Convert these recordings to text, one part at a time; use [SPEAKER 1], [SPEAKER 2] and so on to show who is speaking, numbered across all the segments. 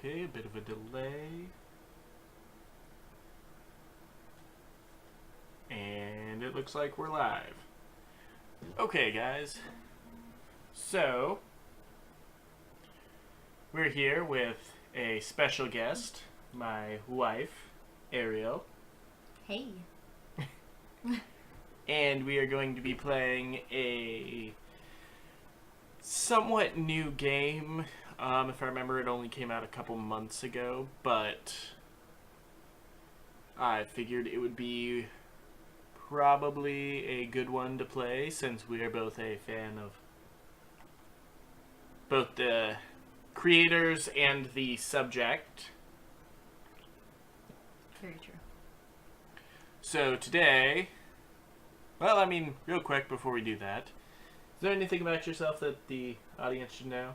[SPEAKER 1] Okay, a bit of a delay. And it looks like we're live. Okay, guys. So, we're here with a special guest, my wife, Ariel.
[SPEAKER 2] Hey.
[SPEAKER 1] And we are going to be playing a somewhat new game. If I remember, it only came out a couple months ago, but I figured it would be probably a good one to play since we are both a fan of both the creators and the subject.
[SPEAKER 2] Very true.
[SPEAKER 1] So today, well, I mean, real quick before we do that, is there anything about yourself that the audience should know?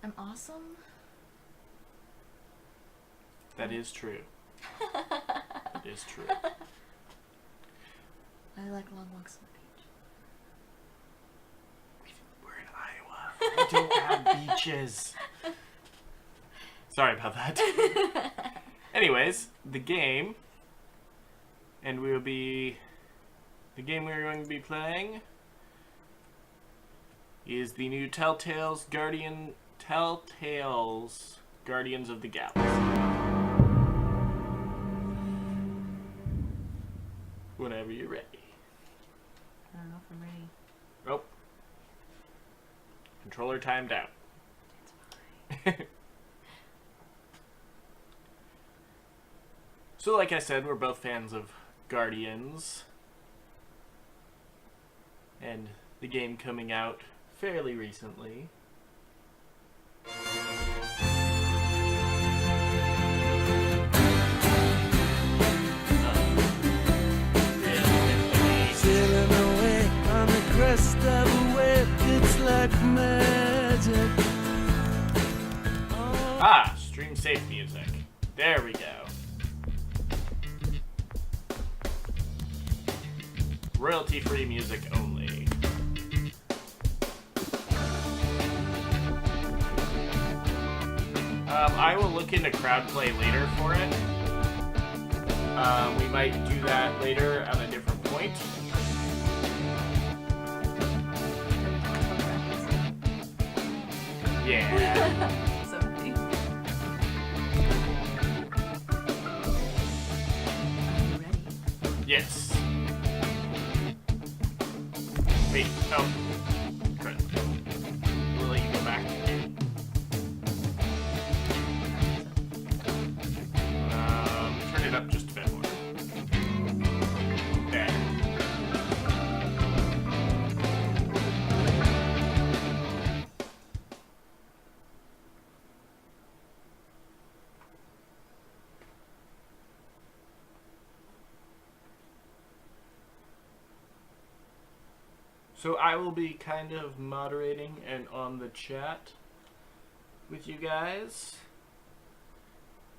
[SPEAKER 2] I'm awesome.
[SPEAKER 1] That is true. That is true.
[SPEAKER 2] I like long walks on the beach.
[SPEAKER 1] We're in Iowa. We don't have beaches. Sorry about that. Anyways, the game we are going to be playing is the new Telltale's Guardians of the Galaxy. Whenever you're ready.
[SPEAKER 2] I don't know if I'm ready.
[SPEAKER 1] Oh. Controller timed out.
[SPEAKER 2] It's fine.
[SPEAKER 1] So like I said, we're both fans of Guardians. And the game coming out fairly recently.
[SPEAKER 3] Sailing away on the crest of a wave, it's like magic.
[SPEAKER 1] Ah, stream safe music. There we go. Royalty-free music only. I will look into crowd play later for it. We might do that later at a different point. Yeah.
[SPEAKER 2] So funny. Are you ready?
[SPEAKER 1] Yes. Wait. Oh. Crap. We'll let you go back. Turn it up just a bit more. There. So I will be kind of moderating and on the chat with you guys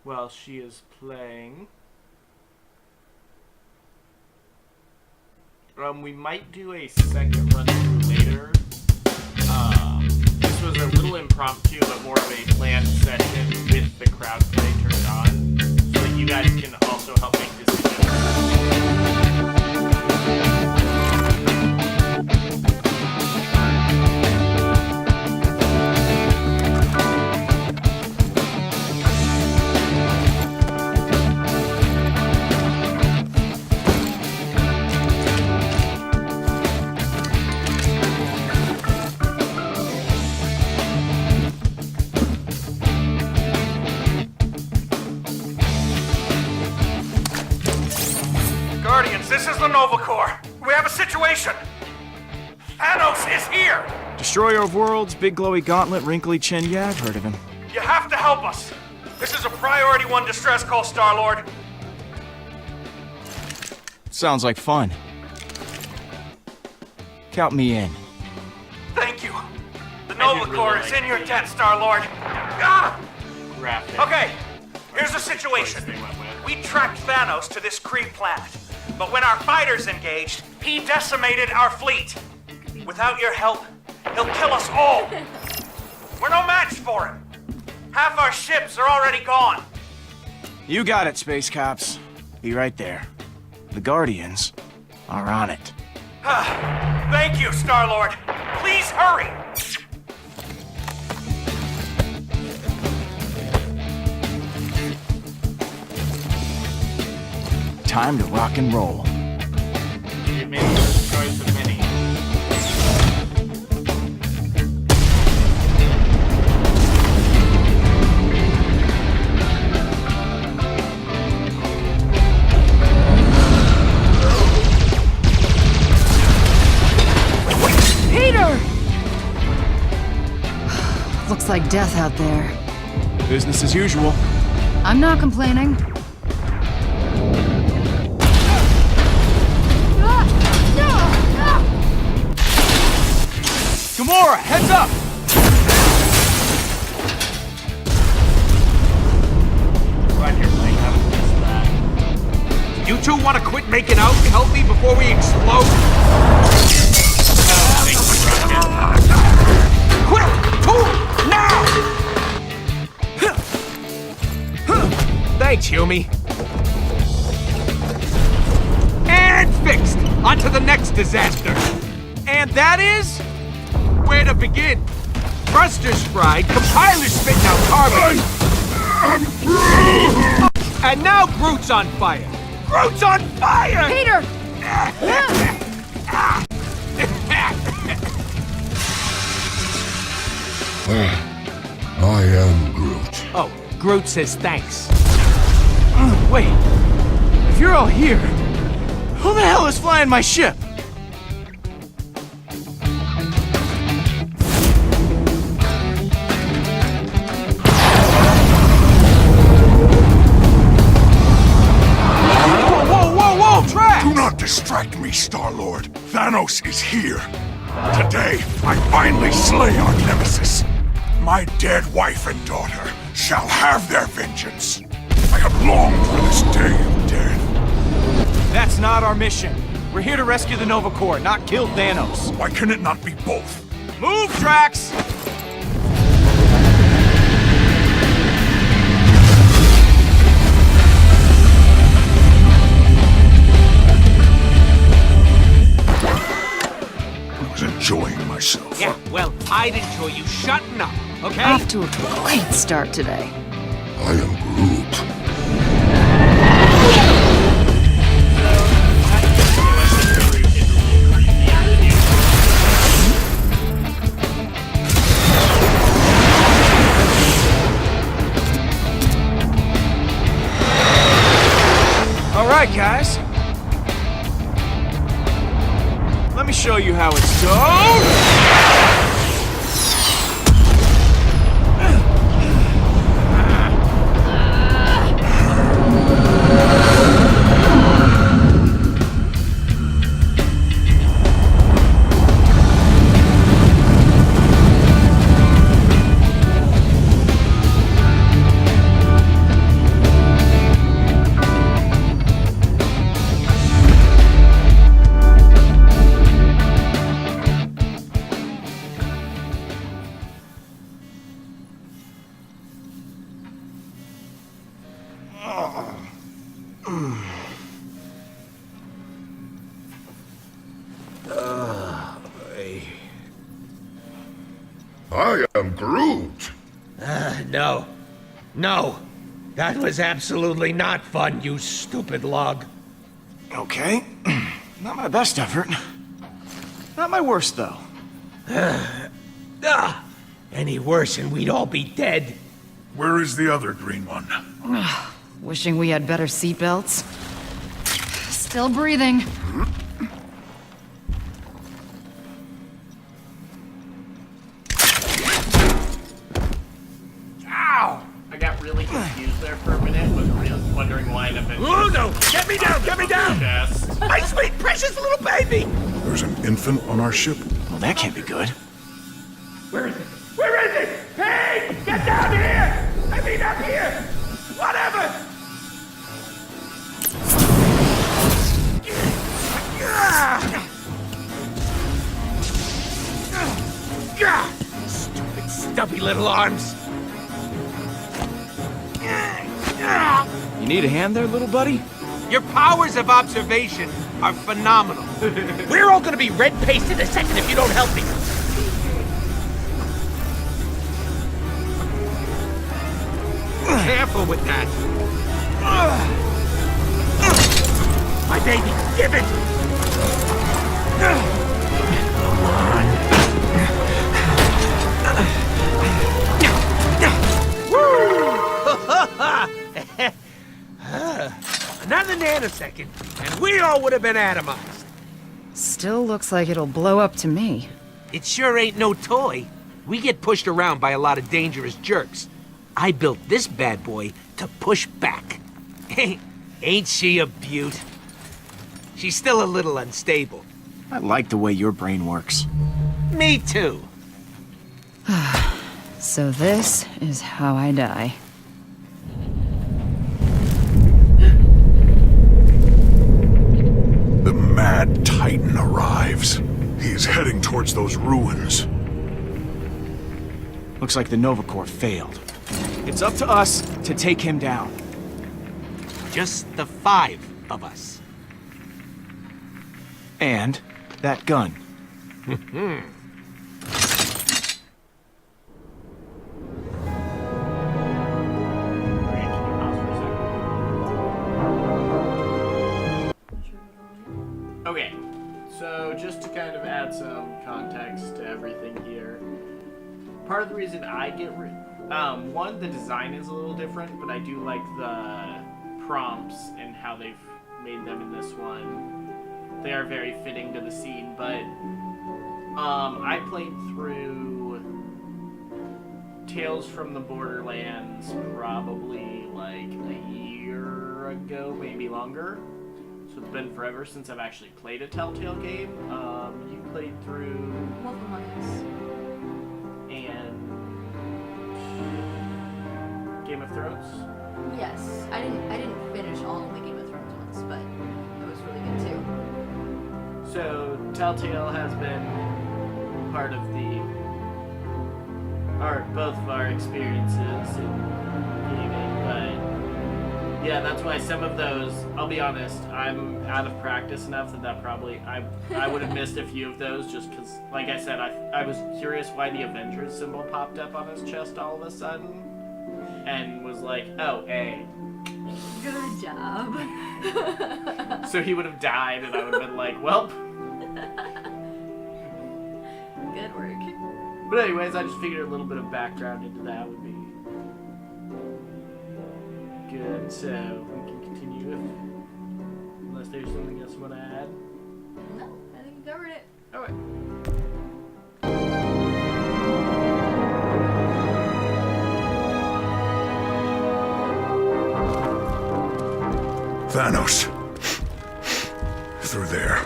[SPEAKER 1] while she is playing. We might do a second run through later. This was a little impromptu, but more of a planned session with the crowd play turned on, so that you guys can also help make decisions.
[SPEAKER 4] This is the Nova Corps. We have a situation. Thanos is here.
[SPEAKER 5] Destroyer of Worlds, big glowy gauntlet, wrinkly chin. Yeah, I've heard of him.
[SPEAKER 4] You have to help us. This is a priority 1 distress call, Star-Lord.
[SPEAKER 5] Sounds like fun. Count me in.
[SPEAKER 4] Thank you. The Nova Corps is in your debt, Star-Lord. Ah! Okay, here's the situation. We tracked Thanos to this Kree planet. But when our fighters engaged, he decimated our fleet. Without your help, he'll kill us all. We're no match for him. Half our ships are already gone.
[SPEAKER 5] You got it, Space Cops. Be right there. The Guardians are on it.
[SPEAKER 4] Thank you, Star-Lord. Please hurry.
[SPEAKER 5] Time to rock and roll.
[SPEAKER 1] You made the choice of many.
[SPEAKER 2] Peter! Looks like death out there.
[SPEAKER 5] Business as usual.
[SPEAKER 2] I'm not complaining.
[SPEAKER 5] Gamora, heads up!
[SPEAKER 1] Glad you're playing out of this.
[SPEAKER 6] You two want to quit making out and help me before we explode? Quick! Tool! Now! Thanks, Yumi. And fixed! On to the next disaster. And that is... where to begin? Thrusters fried, compilers spitting out carbon. And now Groot's on fire. Groot's on fire!
[SPEAKER 2] Peter!
[SPEAKER 7] I am Groot.
[SPEAKER 6] Oh, Groot says thanks.
[SPEAKER 5] Wait. If you're all here, who the hell is flying my ship?
[SPEAKER 7] Do not distract me, Star-Lord. Thanos is here. Today, I finally slay our nemesis. My dead wife and daughter shall have their vengeance. I have longed for this day of death.
[SPEAKER 5] That's not our mission. We're here to rescue the Nova Corps, not kill Thanos.
[SPEAKER 7] Why can it not be both?
[SPEAKER 5] Move, Drax!
[SPEAKER 7] I was enjoying myself.
[SPEAKER 6] Yeah, well, I'd enjoy you shutting up, okay?
[SPEAKER 2] Off to a great start today.
[SPEAKER 7] I am Groot.
[SPEAKER 5] All right, guys. Let me show you how it's done.
[SPEAKER 7] I am Groot.
[SPEAKER 6] No. No. That was absolutely not fun, you stupid log.
[SPEAKER 5] Okay. Not my best effort. Not my worst, though.
[SPEAKER 6] Any worse and we'd all be dead.
[SPEAKER 7] Where is the other green one?
[SPEAKER 2] Wishing we had better seatbelts. Still breathing.
[SPEAKER 6] Ow!
[SPEAKER 1] I got really confused there for a minute, was really wondering why an Avenger.
[SPEAKER 6] Oh no! Get me down! Get me down!
[SPEAKER 1] Chest.
[SPEAKER 6] My sweet, precious little baby!
[SPEAKER 7] There's an infant on our ship.
[SPEAKER 5] Well, that can't be good.
[SPEAKER 6] Where is it? Where is it? Hey! Get down here! I mean up here! Whatever! Stupid, stubby little little arms.
[SPEAKER 5] You need a hand there, little buddy?
[SPEAKER 6] Your powers of observation are phenomenal. We're all gonna be red-pasted in a second if you don't help me. Careful with that. My baby, give it! Another nanosecond, and we all would have been atomized.
[SPEAKER 2] Still looks like it'll blow up to me.
[SPEAKER 6] It sure ain't no toy. We get pushed around by a lot of dangerous jerks. I built this bad boy to push back. Ain't she a beaut? She's still a little unstable.
[SPEAKER 5] I like the way your brain works.
[SPEAKER 6] Me too.
[SPEAKER 2] So this is how I die.
[SPEAKER 7] The Mad Titan arrives. He is heading towards those ruins.
[SPEAKER 5] Looks like the Nova Corps failed. It's up to us to take him down.
[SPEAKER 6] Just the 5 of us.
[SPEAKER 5] And that gun.
[SPEAKER 1] Okay, so just to kind of add some context to everything here, part of the reason I get one, the design is a little different, but I do like the prompts and how they've made them in this one. They are very fitting to the scene, but I played through Tales from the Borderlands probably like a year ago, maybe longer. So it's been forever since I've actually played a Telltale game. You played through and Game of Thrones?
[SPEAKER 8] Yes. I didn't finish all of the Game of Thrones ones, but it was really good too.
[SPEAKER 1] So Telltale has been part of both of our experiences in gaming, but yeah, that's why some of those, I'll be honest, I'm out of practice enough that probably, I would have missed a few of those just because, like I said, I was curious why the Avengers symbol popped up on his chest all of a sudden, and was like, oh, A.
[SPEAKER 8] Good job.
[SPEAKER 1] So he would have died, and I would have been like, well.
[SPEAKER 8] Good work.
[SPEAKER 1] But anyways, I just figured a little bit of background into that would be good, so we can continue unless there's something else you want to add.
[SPEAKER 8] No, I think you covered it.
[SPEAKER 1] Alright.
[SPEAKER 7] Thanos. Through there.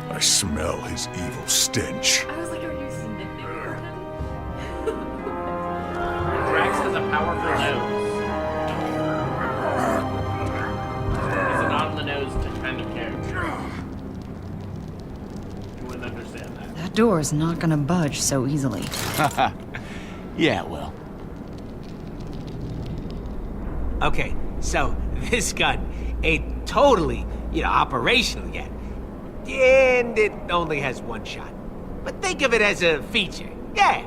[SPEAKER 7] I smell his evil stench.
[SPEAKER 8] I was like, are you sniffing at him?
[SPEAKER 1] Drax has a powerful nose. He's an on-the-nose kind of character. You wouldn't understand that.
[SPEAKER 2] That door is not gonna budge so easily.
[SPEAKER 5] Yeah, well.
[SPEAKER 6] Okay, so this gun ain't totally, operational yet. And it only has one shot. But think of it as a feature. Yeah,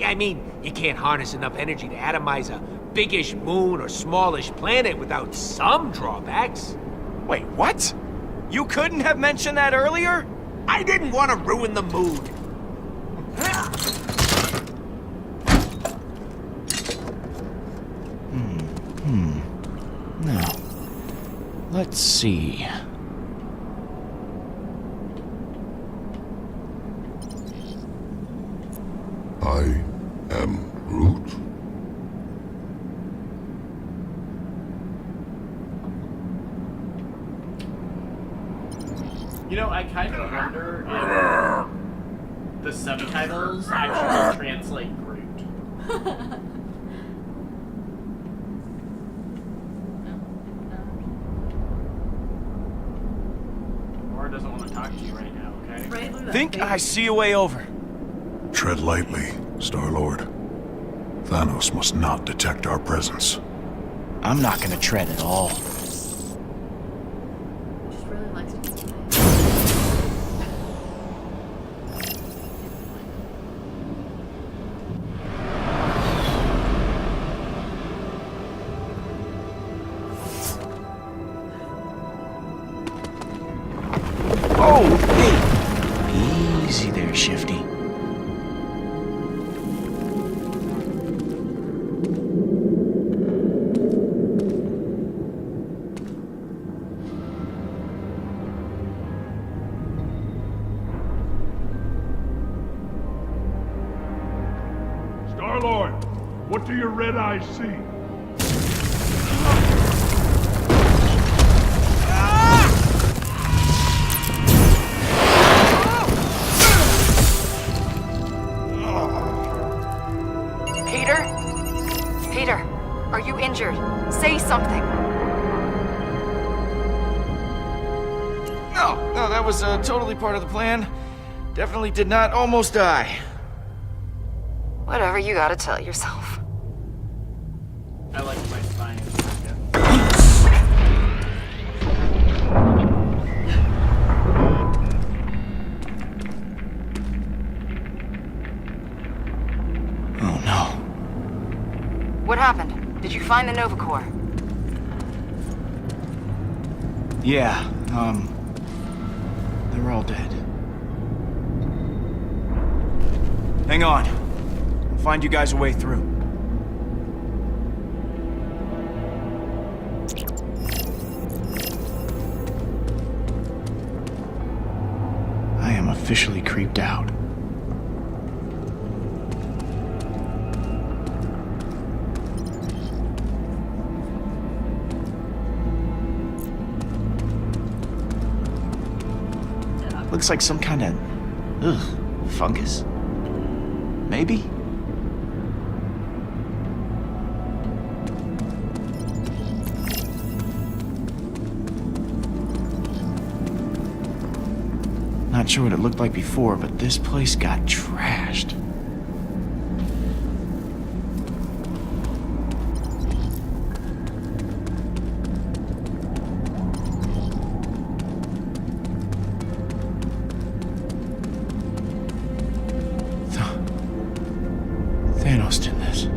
[SPEAKER 6] I mean, you can't harness enough energy to atomize a biggish moon or smallish planet without some drawbacks.
[SPEAKER 5] Wait, what? You couldn't have mentioned that earlier?
[SPEAKER 6] I didn't want to ruin the mood.
[SPEAKER 5] Now, let's see.
[SPEAKER 7] I am Groot.
[SPEAKER 1] I kind of wonder if the subtitles actually translate Groot. Or doesn't want to talk to you right now, okay?
[SPEAKER 8] Right, look at that
[SPEAKER 5] Think
[SPEAKER 8] face.
[SPEAKER 5] I see a way over.
[SPEAKER 7] Tread lightly, Star-Lord. Thanos must not detect our presence.
[SPEAKER 5] I'm not gonna tread at all.
[SPEAKER 8] Just really likes to be quiet.
[SPEAKER 5] Oh, hey! Easy there, Shifty.
[SPEAKER 7] Star-Lord, what do your red eyes see?
[SPEAKER 2] Peter? Peter, are you injured? Say something.
[SPEAKER 5] No, that was totally part of the plan. Definitely did not almost die.
[SPEAKER 2] Whatever you gotta tell yourself.
[SPEAKER 1] I like my spine.
[SPEAKER 5] Oh no.
[SPEAKER 2] What happened? Did you find the Nova Corps?
[SPEAKER 5] Yeah, they're all dead. Hang on. I'll find you guys a way through. I am officially creeped out. Looks like some kind of fungus? Maybe? Not sure what it looked like before, but this place got trashed. Thanos did this.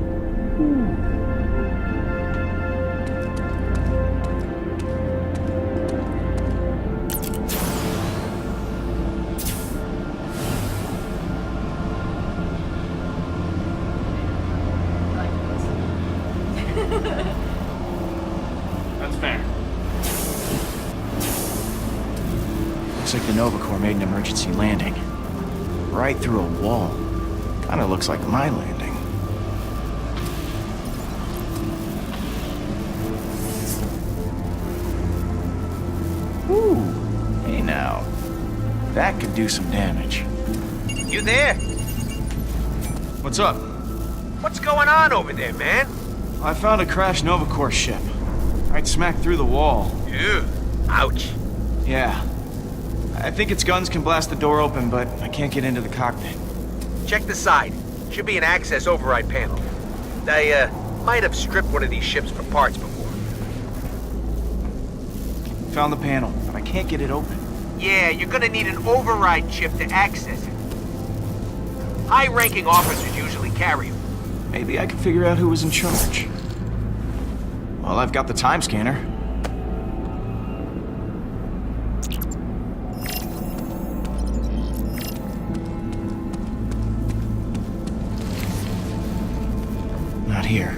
[SPEAKER 1] That's fair.
[SPEAKER 5] Looks like the Nova Corps made an emergency landing. Right through a wall. Kinda looks like my landing. Ooh, hey now. That could do some damage.
[SPEAKER 6] You there?
[SPEAKER 5] What's up?
[SPEAKER 6] What's going on over there, man?
[SPEAKER 5] I found a crashed Nova Corps ship. Right smack through the wall.
[SPEAKER 6] Ew. Ouch.
[SPEAKER 5] Yeah. I think its guns can blast the door open, but I can't get into the cockpit.
[SPEAKER 6] Check the side. Should be an access override panel. I, might have stripped one of these ships for parts before.
[SPEAKER 5] Found the panel, but I can't get it open.
[SPEAKER 6] Yeah, you're gonna need an override chip to access it. High-ranking officers usually carry them.
[SPEAKER 5] Maybe I can figure out who was in charge. Well, I've got the time scanner. Not here.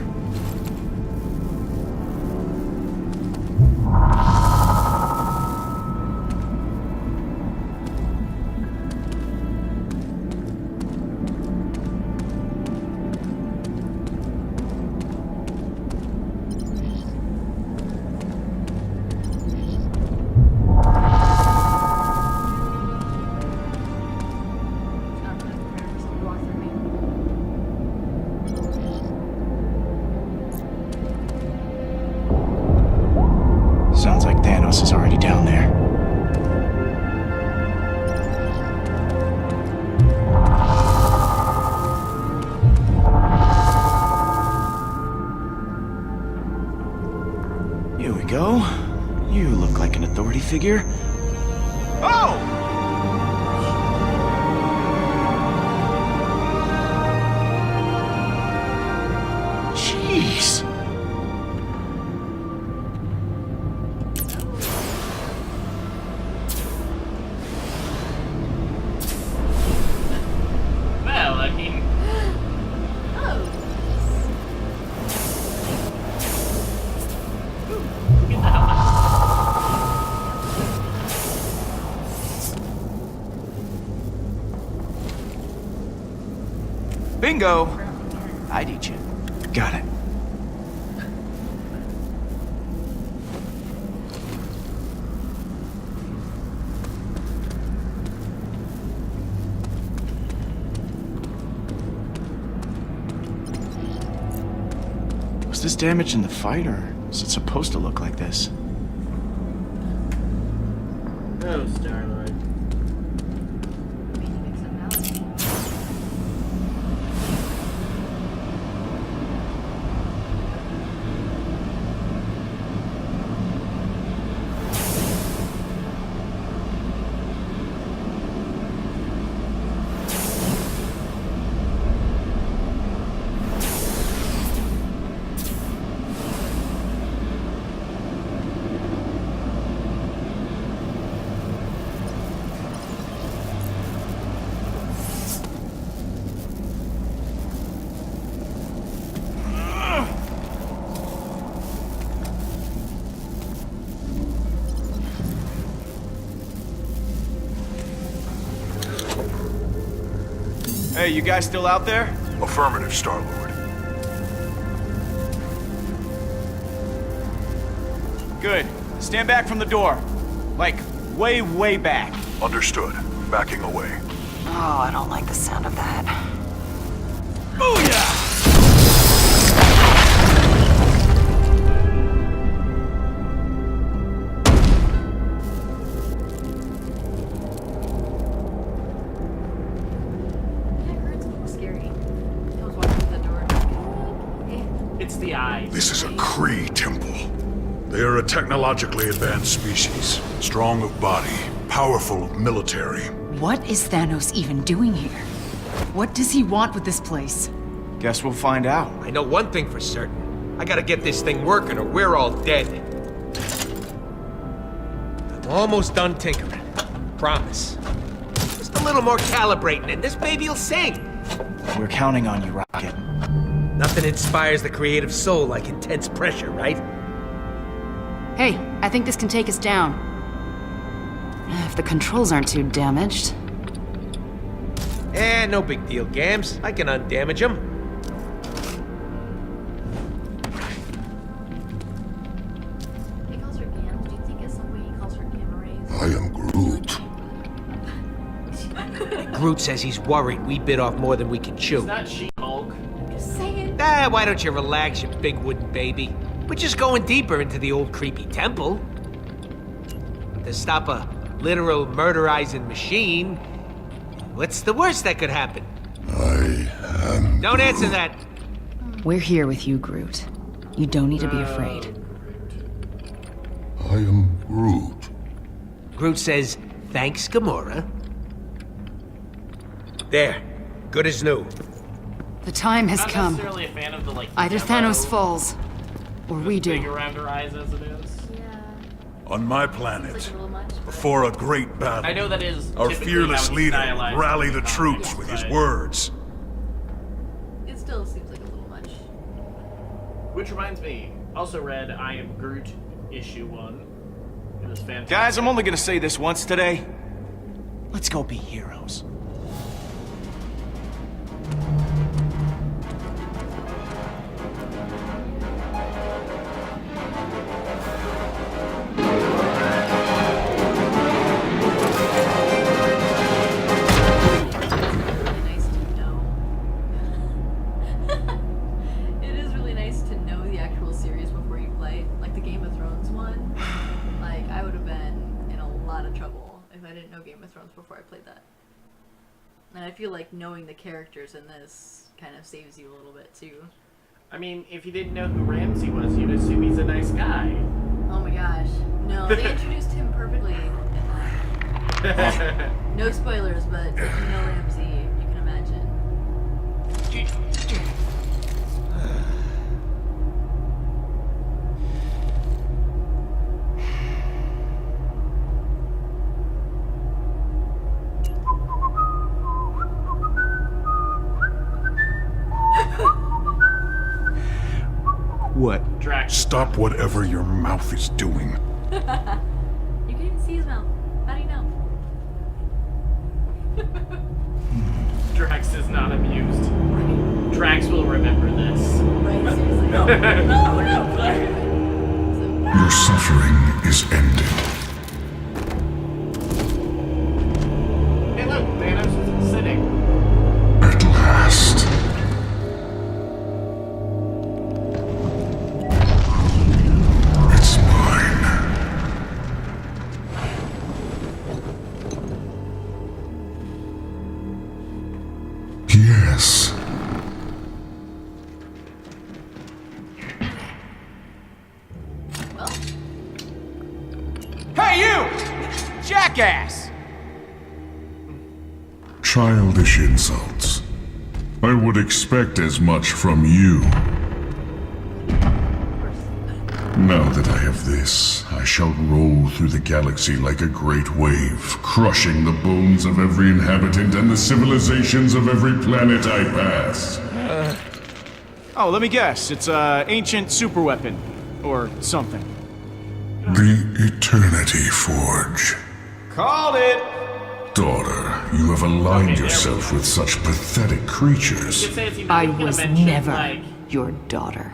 [SPEAKER 5] authority figure. Oh! Jeez.
[SPEAKER 1] Well, I mean,
[SPEAKER 8] Oh.
[SPEAKER 1] get the hell out.
[SPEAKER 5] Bingo! I'd eat you. Got it. Was this damaged in the fight, or is it supposed to look like this?
[SPEAKER 1] Oh, Star-Lord.
[SPEAKER 8] Maybe mix them out.
[SPEAKER 5] Hey, you guys still out there?
[SPEAKER 7] Affirmative, Star-Lord.
[SPEAKER 5] Good. Stand back from the door. Like, way, way back.
[SPEAKER 7] Understood. Backing away.
[SPEAKER 2] Oh, I don't like the sound of that.
[SPEAKER 5] Booyah!
[SPEAKER 8] Yeah, Groot's a little scary. I was walking through the door.
[SPEAKER 1] It's the eyes.
[SPEAKER 7] This is a Kree temple. They are a technologically advanced species. Strong of body, powerful of military.
[SPEAKER 9] What is Thanos even doing here? What does he want with this place?
[SPEAKER 5] Guess we'll find out.
[SPEAKER 6] I know one thing for certain. I gotta get this thing working or we're all dead. I'm almost done tinkering. Promise. Just a little more calibrating and this baby'll sing.
[SPEAKER 5] We're counting on you, Rocket.
[SPEAKER 6] Nothing inspires the creative soul like intense pressure, right?
[SPEAKER 9] Hey, I think this can take us down. If the controls aren't too damaged.
[SPEAKER 6] Eh, no big deal, Gams. I can undamage them.
[SPEAKER 8] He calls her Gams. Do you think it's the way he calls her gamma rays?
[SPEAKER 7] I am Groot.
[SPEAKER 6] Groot says he's worried we bit off more than we can chew.
[SPEAKER 1] It's not She-Hulk.
[SPEAKER 8] Just saying.
[SPEAKER 6] Ah, why don't you relax, you big wooden baby? We're just going deeper into the old creepy temple. To stop a literal murderizing machine, what's the worst that could happen?
[SPEAKER 7] I am...
[SPEAKER 6] Don't answer that.
[SPEAKER 9] We're here with you, Groot. You don't need to be afraid.
[SPEAKER 7] I am Groot.
[SPEAKER 6] Groot says, thanks, Gamora. There. Good as new.
[SPEAKER 9] The time has
[SPEAKER 1] Not
[SPEAKER 9] come.
[SPEAKER 1] necessarily a fan of the like.
[SPEAKER 9] Either
[SPEAKER 1] demo
[SPEAKER 9] Thanos falls, or we
[SPEAKER 1] big
[SPEAKER 9] do.
[SPEAKER 1] around her eyes as it is.
[SPEAKER 8] Yeah.
[SPEAKER 7] On my
[SPEAKER 8] It's
[SPEAKER 7] planet,
[SPEAKER 8] like a little much.
[SPEAKER 7] before a great battle,
[SPEAKER 1] I know that is.
[SPEAKER 7] our
[SPEAKER 1] typically
[SPEAKER 7] fearless
[SPEAKER 1] how it's
[SPEAKER 7] leader
[SPEAKER 1] stylized
[SPEAKER 7] would rally
[SPEAKER 1] in
[SPEAKER 7] the
[SPEAKER 1] comics,
[SPEAKER 7] troops with his
[SPEAKER 1] but
[SPEAKER 7] words.
[SPEAKER 8] It still seems like a little much.
[SPEAKER 1] Which reminds me, also read I Am Groot issue 1. It was fantastic.
[SPEAKER 5] Guys, I'm only gonna say this once today. Let's go be heroes.
[SPEAKER 8] Really nice to know. It is really nice to know the actual series before you play. Like the Game of Thrones one. Like, I would have been in a lot of trouble if I didn't know Game of Thrones before I played that. And I feel like knowing the characters in this kind of saves you a little bit too.
[SPEAKER 1] I mean, if you didn't know who Ramsey was, you'd assume he's a nice guy.
[SPEAKER 8] Oh my gosh. No, they introduced him perfectly in that. No spoilers, but if you know Ramsey, you can imagine.
[SPEAKER 3] What?
[SPEAKER 1] Drax.
[SPEAKER 7] Stop whatever your mouth is doing.
[SPEAKER 8] You can even see his mouth. How do you know?
[SPEAKER 1] Drax is not amused. Drax will remember this.
[SPEAKER 8] Right? Seriously. No,
[SPEAKER 7] Your suffering is ended.
[SPEAKER 1] Hey, look, Thanos is sitting.
[SPEAKER 7] At last. It's mine. Yes.
[SPEAKER 8] Well,
[SPEAKER 6] Hey, you! Jackass!
[SPEAKER 7] Childish insults. I would expect as much from you. Now that I have this, I shall roll through the galaxy like a great wave, crushing the bones of every inhabitant and the civilizations of every planet I pass.
[SPEAKER 5] Oh, let me guess. It's a ancient superweapon. Or something.
[SPEAKER 7] The Eternity Forge.
[SPEAKER 5] Called it!
[SPEAKER 7] Daughter, you have aligned yourself with such pathetic creatures.
[SPEAKER 1] You could say it's,
[SPEAKER 9] I
[SPEAKER 1] you could
[SPEAKER 9] was
[SPEAKER 1] have mentioned,
[SPEAKER 9] never
[SPEAKER 1] like,
[SPEAKER 9] your daughter.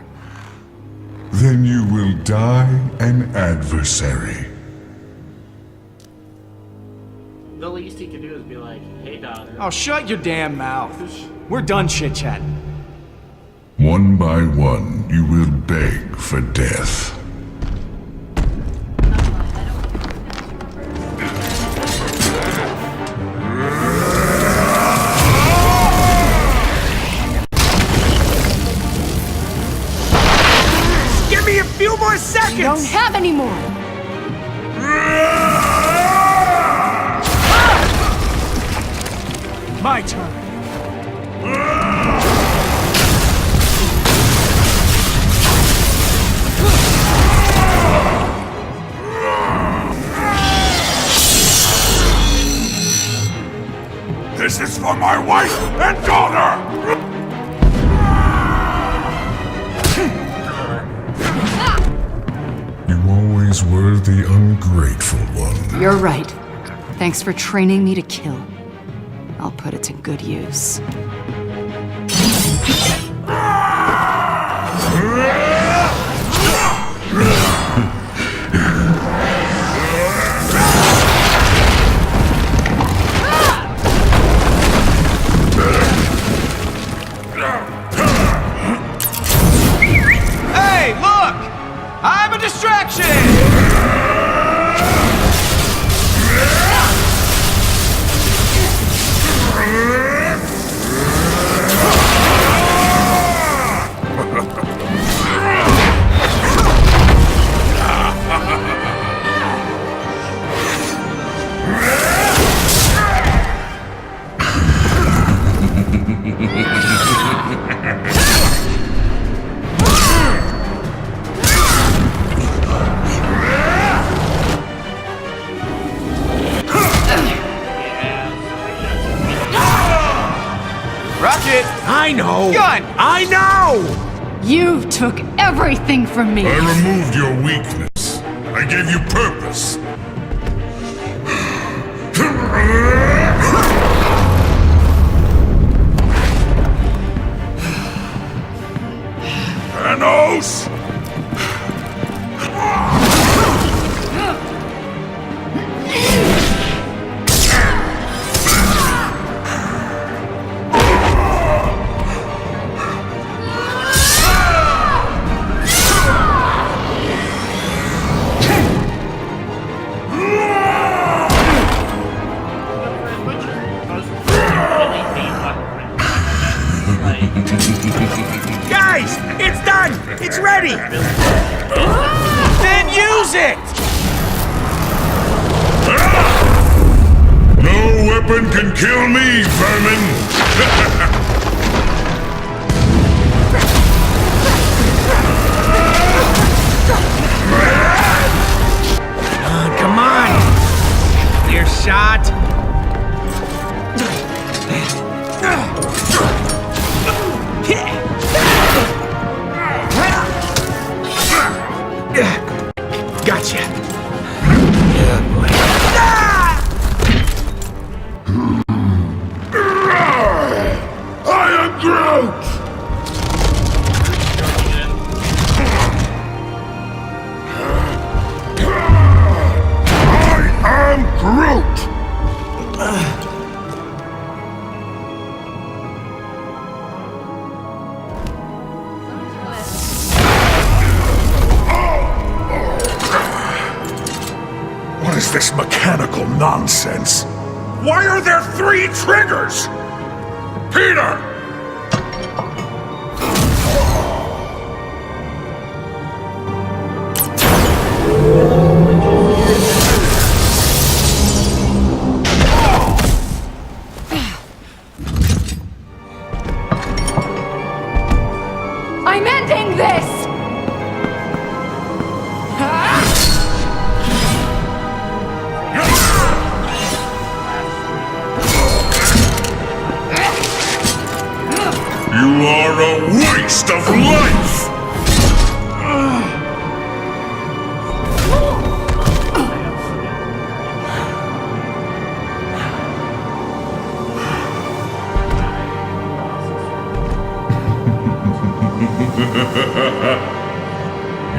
[SPEAKER 7] Then you will die an adversary.
[SPEAKER 1] the least he could do is be like, hey, daughter.
[SPEAKER 5] Oh, shut your damn mouth. We're done chit-chatting.
[SPEAKER 7] One by one, you will beg for death.
[SPEAKER 6] Give me a few more seconds!
[SPEAKER 9] You don't have any more!
[SPEAKER 5] My turn.
[SPEAKER 7] This is for my wife and daughter! You always were the ungrateful one.
[SPEAKER 9] You're right. Thanks for training me to kill. I'll put it to good use.
[SPEAKER 6] Hey, look! I'm a distraction! Rocket! I know! Gun! I know!
[SPEAKER 9] You took everything from me!
[SPEAKER 7] I removed your weakness. I gave you purpose. Thanos!
[SPEAKER 6] Guys! It's done! It's ready! Then use Use it!
[SPEAKER 7] No weapon can kill me, vermin!
[SPEAKER 6] Come on! Clear shot! Gotcha! Yeah, boy.
[SPEAKER 7] I am Groot! I am Groot! What is this mechanical nonsense? Why are there 3 triggers? Peter!
[SPEAKER 2] I'm ending this!
[SPEAKER 7] You are a waste of life!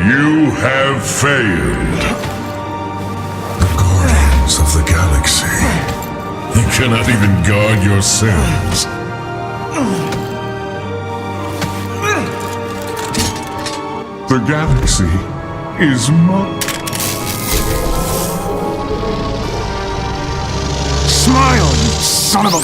[SPEAKER 7] You have failed. The Guardians of the Galaxy. You cannot even guard yourselves. The galaxy is mine.
[SPEAKER 5] Smile, you son of a...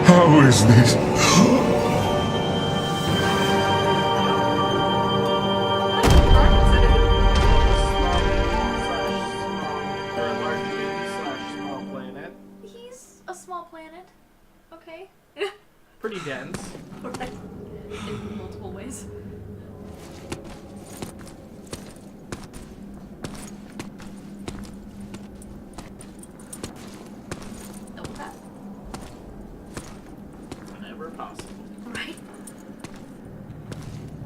[SPEAKER 7] How is this?
[SPEAKER 1] Small planet.
[SPEAKER 8] He's a small planet. Okay.
[SPEAKER 1] Pretty dense.
[SPEAKER 8] Right. In multiple ways. Double tap.
[SPEAKER 1] Whenever possible.
[SPEAKER 8] Right.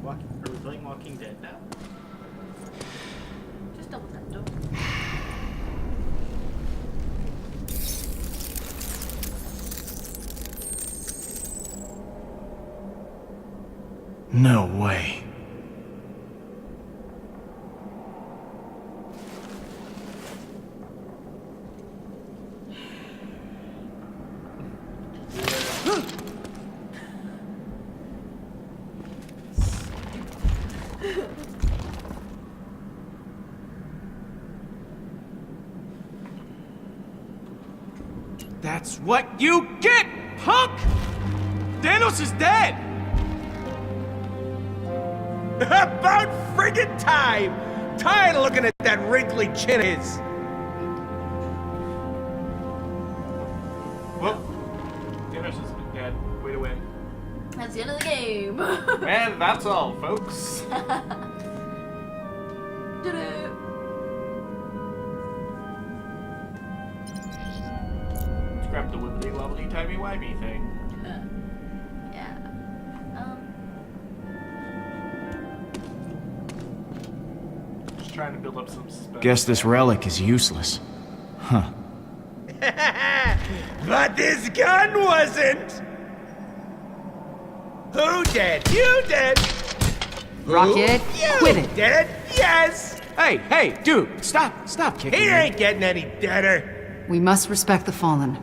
[SPEAKER 1] Are we playing Walking Dead now?
[SPEAKER 8] Just double tap, don't.
[SPEAKER 5] No way.
[SPEAKER 6] That's what you get, punk! Thanos is dead! About friggin' time! Tired of looking at that wrinkly chin of his.
[SPEAKER 1] Well, Thanos is dead. Way to win.
[SPEAKER 8] That's the end of the game.
[SPEAKER 1] And that's all, folks.
[SPEAKER 8] Ta-da.
[SPEAKER 1] Grab the wibbly wobbly timey wimey thing.
[SPEAKER 8] Yeah.
[SPEAKER 1] Just trying to build up some suspense.
[SPEAKER 5] Guess this relic is useless. Huh.
[SPEAKER 6] But this gun wasn't! Who did? You did!
[SPEAKER 9] Rocket,
[SPEAKER 6] You
[SPEAKER 9] quit it.
[SPEAKER 6] did? Yes!
[SPEAKER 5] Hey, dude, stop kicking
[SPEAKER 6] He
[SPEAKER 5] me.
[SPEAKER 6] ain't getting any deader.
[SPEAKER 9] We must respect the fallen.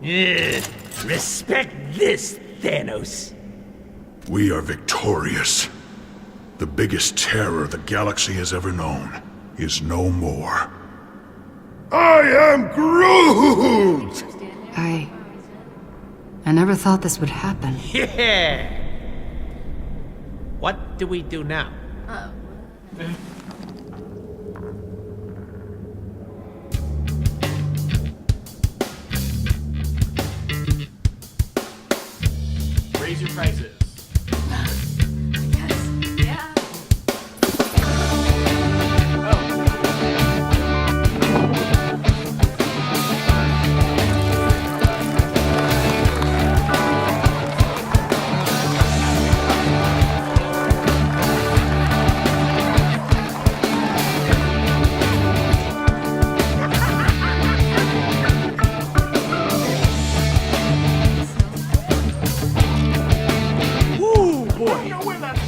[SPEAKER 6] Yeah, respect this, Thanos.
[SPEAKER 7] We are victorious. The biggest terror the galaxy has ever known is no more. I am Groot!
[SPEAKER 9] I never thought this would happen.
[SPEAKER 6] Yeah. What do we do now?
[SPEAKER 1] Raise your prices.
[SPEAKER 8] Yes. Yeah.
[SPEAKER 10] Ooh, boy.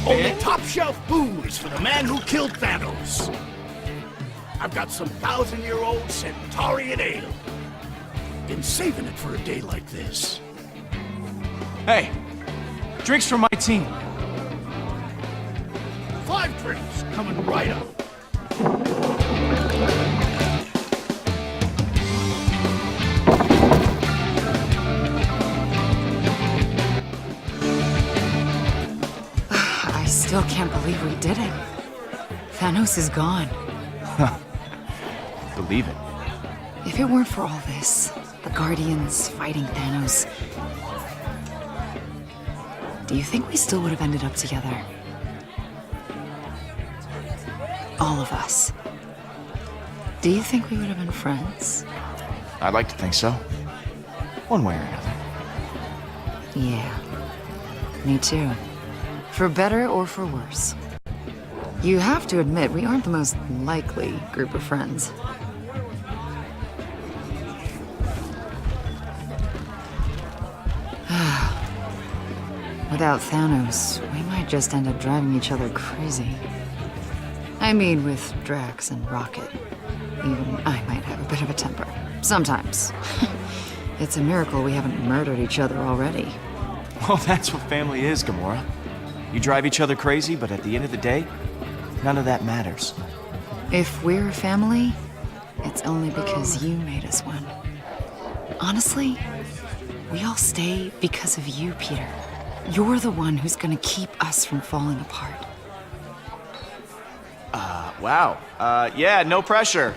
[SPEAKER 10] Only top-shelf booze for the man who killed Thanos. I've got some 1,000-year-old Centaurian ale. Been saving it for a day like this.
[SPEAKER 5] Hey, drinks for my team.
[SPEAKER 10] 5 drinks coming right up.
[SPEAKER 9] I still can't believe we did it. Thanos is gone.
[SPEAKER 5] Believe it.
[SPEAKER 9] If it weren't for all this, the Guardians fighting Thanos, do you think we still would have ended up together? All of us. Do you think we would have been friends?
[SPEAKER 5] I'd like to think so. One way or another.
[SPEAKER 9] Yeah. Me too. For better or for worse. You have to admit, we aren't the most likely group of friends. Without Thanos, we might just end up driving each other crazy. I mean, with Drax and Rocket. Even I might have a bit of a temper. Sometimes. It's a miracle we haven't murdered each other already.
[SPEAKER 5] Well, that's what family is, Gamora. You drive each other crazy, but at the end of the day, none of that matters.
[SPEAKER 9] If we're family, it's only because you made us one. Honestly, we all stay because of you, Peter. You're the one who's gonna keep us from falling apart.
[SPEAKER 5] Wow. Yeah, no pressure.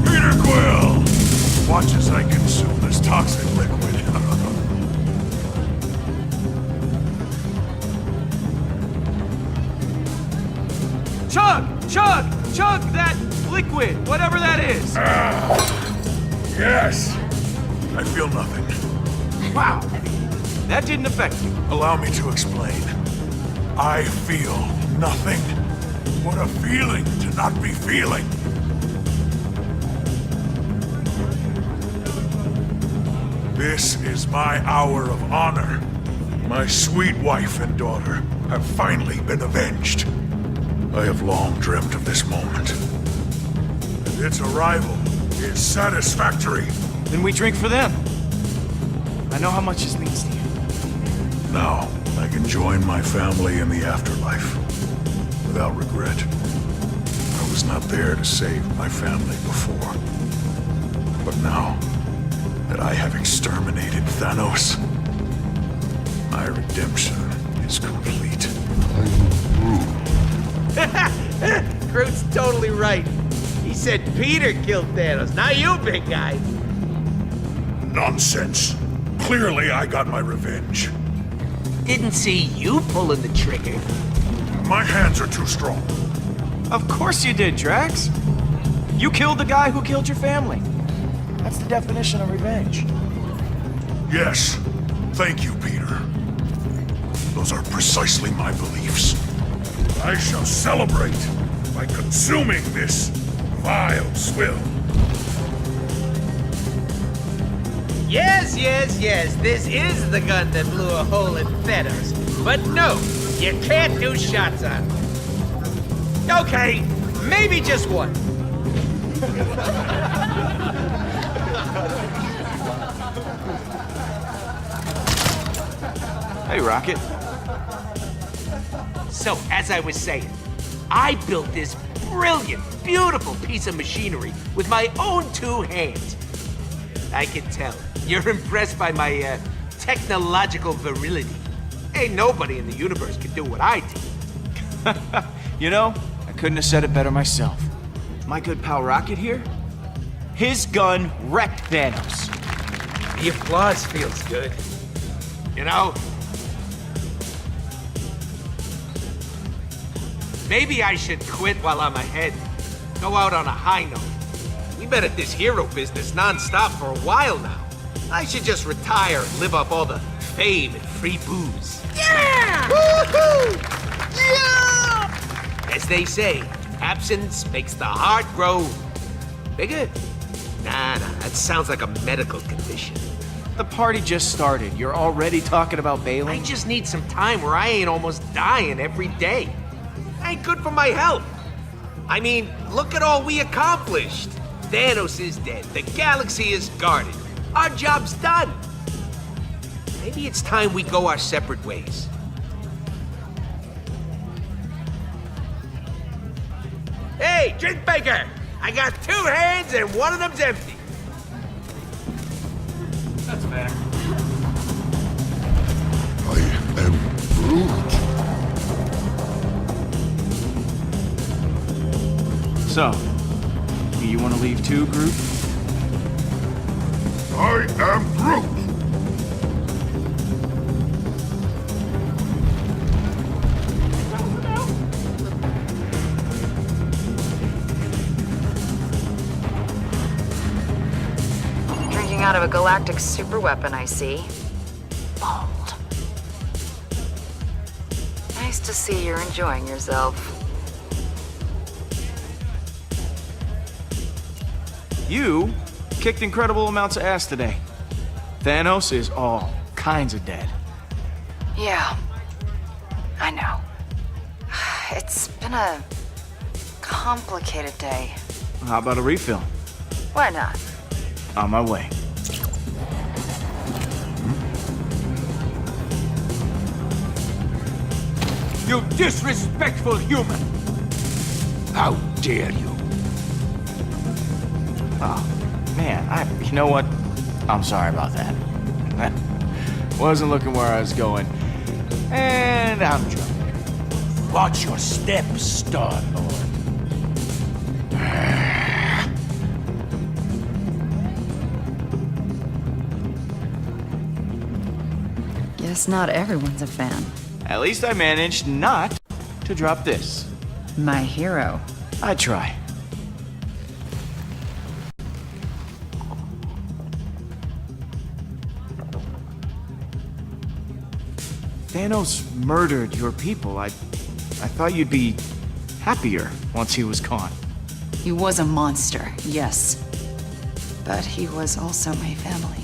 [SPEAKER 7] Peter Quill! Watch as I consume this toxic liquid.
[SPEAKER 5] Chug that liquid, whatever that is.
[SPEAKER 7] Yes! I feel nothing.
[SPEAKER 5] Wow. That didn't affect you.
[SPEAKER 7] Allow me to explain. I feel nothing. What a feeling to not be feeling. This is my hour of honor. My sweet wife and daughter have finally been avenged. I have long dreamt of this moment. And its arrival is satisfactory.
[SPEAKER 5] Then we drink for them. I know how much this means to you.
[SPEAKER 7] Now, I can join my family in the afterlife without regret. I was not there to save my family before. But now that I have exterminated Thanos, my redemption is complete.
[SPEAKER 6] Groot's totally right. He said Peter killed Thanos, not you, big guy.
[SPEAKER 7] Nonsense. Clearly, I got my revenge.
[SPEAKER 6] Didn't see you pulling the trigger.
[SPEAKER 7] My hands are too strong.
[SPEAKER 5] Of course you did, Drax. You killed the guy who killed your family. That's the definition of revenge.
[SPEAKER 7] Yes. Thank you, Peter. Those are precisely my beliefs. I shall celebrate by consuming this vile swill.
[SPEAKER 6] Yes, yes, yes, this is the gun that blew a hole in Thanos. But no, you can't do shots on it. Okay, maybe just one.
[SPEAKER 5] Hey, Rocket.
[SPEAKER 6] So, as I was saying, I built this brilliant, beautiful piece of machinery with my own 2 hands. I can tell you're impressed by my technological virility. Ain't nobody in the universe can do what I do.
[SPEAKER 5] You know, I couldn't have said it better myself. My good pal Rocket here, his gun wrecked Thanos.
[SPEAKER 6] The applause feels good. You know? Maybe I should quit while I'm ahead. Go out on a high note. We've been at this hero business non-stop for a while now. I should just retire and live off all the fame and free booze. Yeah! Woohoo! Yeah! As they say, absence makes the heart grow bigger. Nah, that sounds like a medical condition.
[SPEAKER 5] The party just started. You're already talking about bailing?
[SPEAKER 6] I just need some time where I ain't almost dying every day. Ain't good for my health. I mean, look at all we accomplished. Thanos is dead. The galaxy is guarded. Our job's done. Maybe it's time we go our separate ways. Hey, drink maker! I got 2 hands and one of them's empty.
[SPEAKER 1] That's fair.
[SPEAKER 7] I am Groot.
[SPEAKER 5] So, do you want to leave too, Groot?
[SPEAKER 7] I am Groot.
[SPEAKER 9] Drinking out of a galactic superweapon, I see. Bold. Nice to see you're enjoying yourself.
[SPEAKER 5] You kicked incredible amounts of ass today. Thanos is all kinds of dead.
[SPEAKER 9] Yeah, I know. It's been a complicated day.
[SPEAKER 5] How about a refill?
[SPEAKER 9] Why not?
[SPEAKER 5] On my way.
[SPEAKER 6] You disrespectful human! How dare you?
[SPEAKER 5] Oh, man, you know what? I'm sorry about that. Wasn't looking where I was going. And I'm drunk.
[SPEAKER 10] Watch your step, Star-Lord.
[SPEAKER 9] Guess not everyone's a fan.
[SPEAKER 5] At least I managed not to drop this.
[SPEAKER 9] My hero.
[SPEAKER 5] I try. Thanos murdered your people. I thought you'd be happier once he was gone.
[SPEAKER 9] He was a monster, yes. But he was also my family.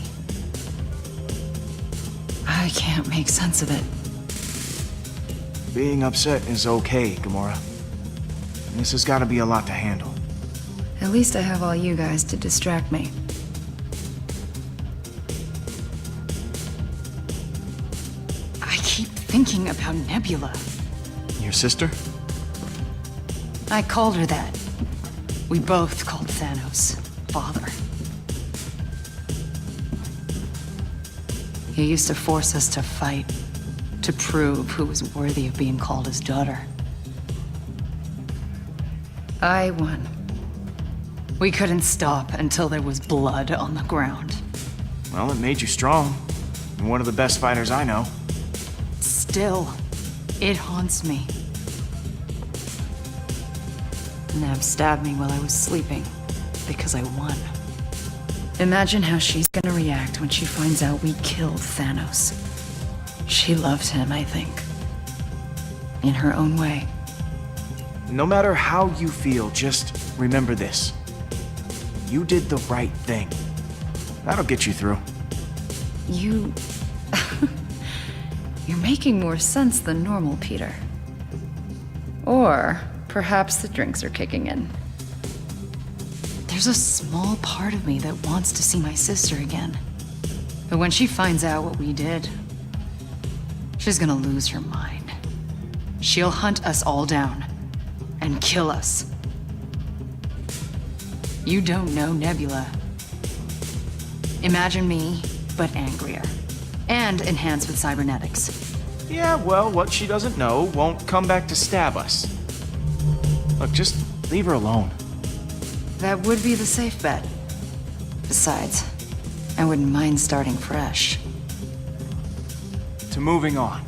[SPEAKER 9] I can't make sense of it.
[SPEAKER 5] Being upset is okay, Gamora. This has got to be a lot to handle.
[SPEAKER 9] At least I have all you guys to distract me. I keep thinking about Nebula.
[SPEAKER 5] Your sister?
[SPEAKER 9] I called her that. We both called Thanos father. He used to force us to fight, to prove who was worthy of being called his daughter. I won. We couldn't stop until there was blood on the ground.
[SPEAKER 5] Well, it made you strong. One of the best fighters I know.
[SPEAKER 9] Still, it haunts me. Nav stabbed me while I was sleeping, because I won. Imagine how she's gonna react when she finds out we killed Thanos. She loved him, I think. In her own way.
[SPEAKER 5] No matter how you feel, just remember this. You did the right thing. That'll get you through.
[SPEAKER 9] You... You're making more sense than normal, Peter. Or perhaps the drinks are kicking in. There's a small part of me that wants to see my sister again. But when she finds out what we did, she's gonna lose her mind. She'll hunt us all down and kill us. You don't know Nebula. Imagine me, but angrier. And enhanced with cybernetics.
[SPEAKER 5] Yeah, well, what she doesn't know won't come back to stab us. Look, just leave her alone.
[SPEAKER 9] That would be the safe bet. Besides, I wouldn't mind starting fresh.
[SPEAKER 5] To moving on.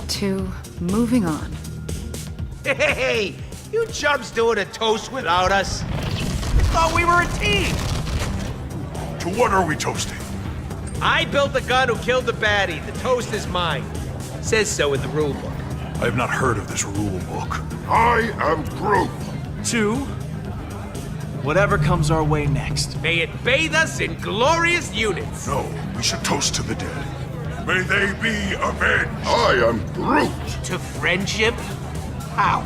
[SPEAKER 9] To moving on.
[SPEAKER 6] Hey, you chumps doing a toast without us? I thought we were a team.
[SPEAKER 7] To what are we toasting?
[SPEAKER 6] I built the gun who killed the baddie. The toast is mine. Says so in the rule book.
[SPEAKER 7] I have not heard of this rule book. I am Groot.
[SPEAKER 5] To whatever comes our way next.
[SPEAKER 6] May it bathe us in glorious units.
[SPEAKER 7] No, we should toast to the dead. May they be avenged. I am Groot.
[SPEAKER 6] To friendship? How?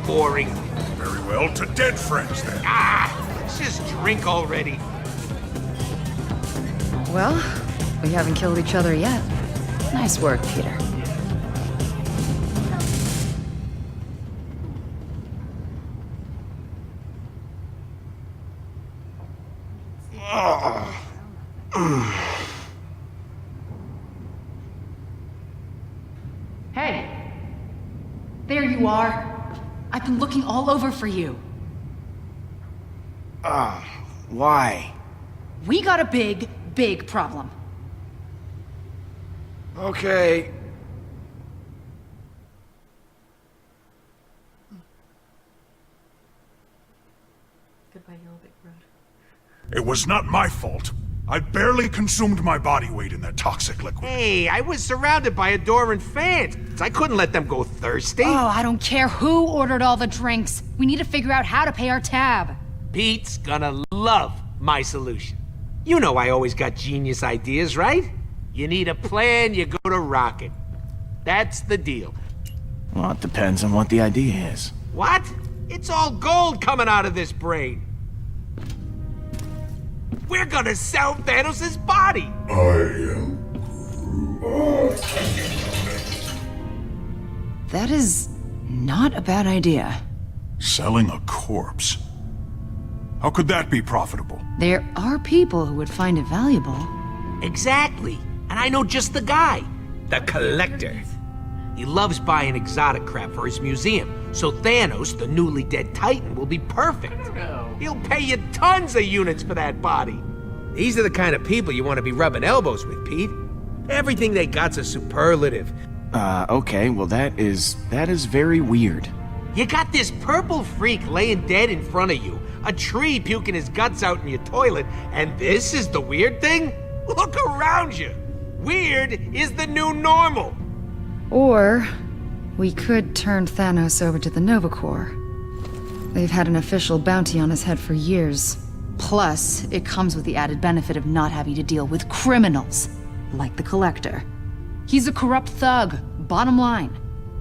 [SPEAKER 6] Boring.
[SPEAKER 7] Very well, to dead friends then.
[SPEAKER 6] Let's just drink already.
[SPEAKER 9] Well, we haven't killed each other yet. Nice work, Peter. Hey! There you are. I've been looking all over for you.
[SPEAKER 5] Why?
[SPEAKER 9] We got a big problem.
[SPEAKER 5] Okay.
[SPEAKER 8] Goodbye, Yellow Big Bird.
[SPEAKER 7] It was not my fault. I barely consumed my body weight in that toxic liquid.
[SPEAKER 6] Hey, I was surrounded by adoring fans. I couldn't let them go thirsty.
[SPEAKER 11] Oh, I don't care who ordered all the drinks. We need to figure out how to pay our tab.
[SPEAKER 6] Pete's gonna love my solution. You know I always got genius ideas, right? You need a plan, you go to Rocket. That's the deal.
[SPEAKER 5] Well, it depends on what the idea is.
[SPEAKER 6] What? It's all gold coming out of this brain. We're gonna sell Thanos' body.
[SPEAKER 7] I am
[SPEAKER 9] That is not a bad idea.
[SPEAKER 7] selling a corpse. How could that be profitable?
[SPEAKER 9] There are people who would find it valuable.
[SPEAKER 6] Exactly. And I know just the guy. The Collector. He loves buying exotic crap for his museum, so Thanos, the newly dead Titan, will be perfect. He'll pay you tons of units for that body. These are the kind of people you want to be rubbing elbows with, Pete. Everything they got's a superlative.
[SPEAKER 5] Okay, well that is very weird.
[SPEAKER 6] You got this purple freak laying dead in front of you, a tree puking his guts out in your toilet, and this is the weird thing? Look around you. Weird is the new normal.
[SPEAKER 9] Or we could turn Thanos over to the Nova Corps. They've had an official bounty on his head for years. Plus, it comes with the added benefit of not having to deal with criminals, like the Collector. He's a corrupt thug, bottom line.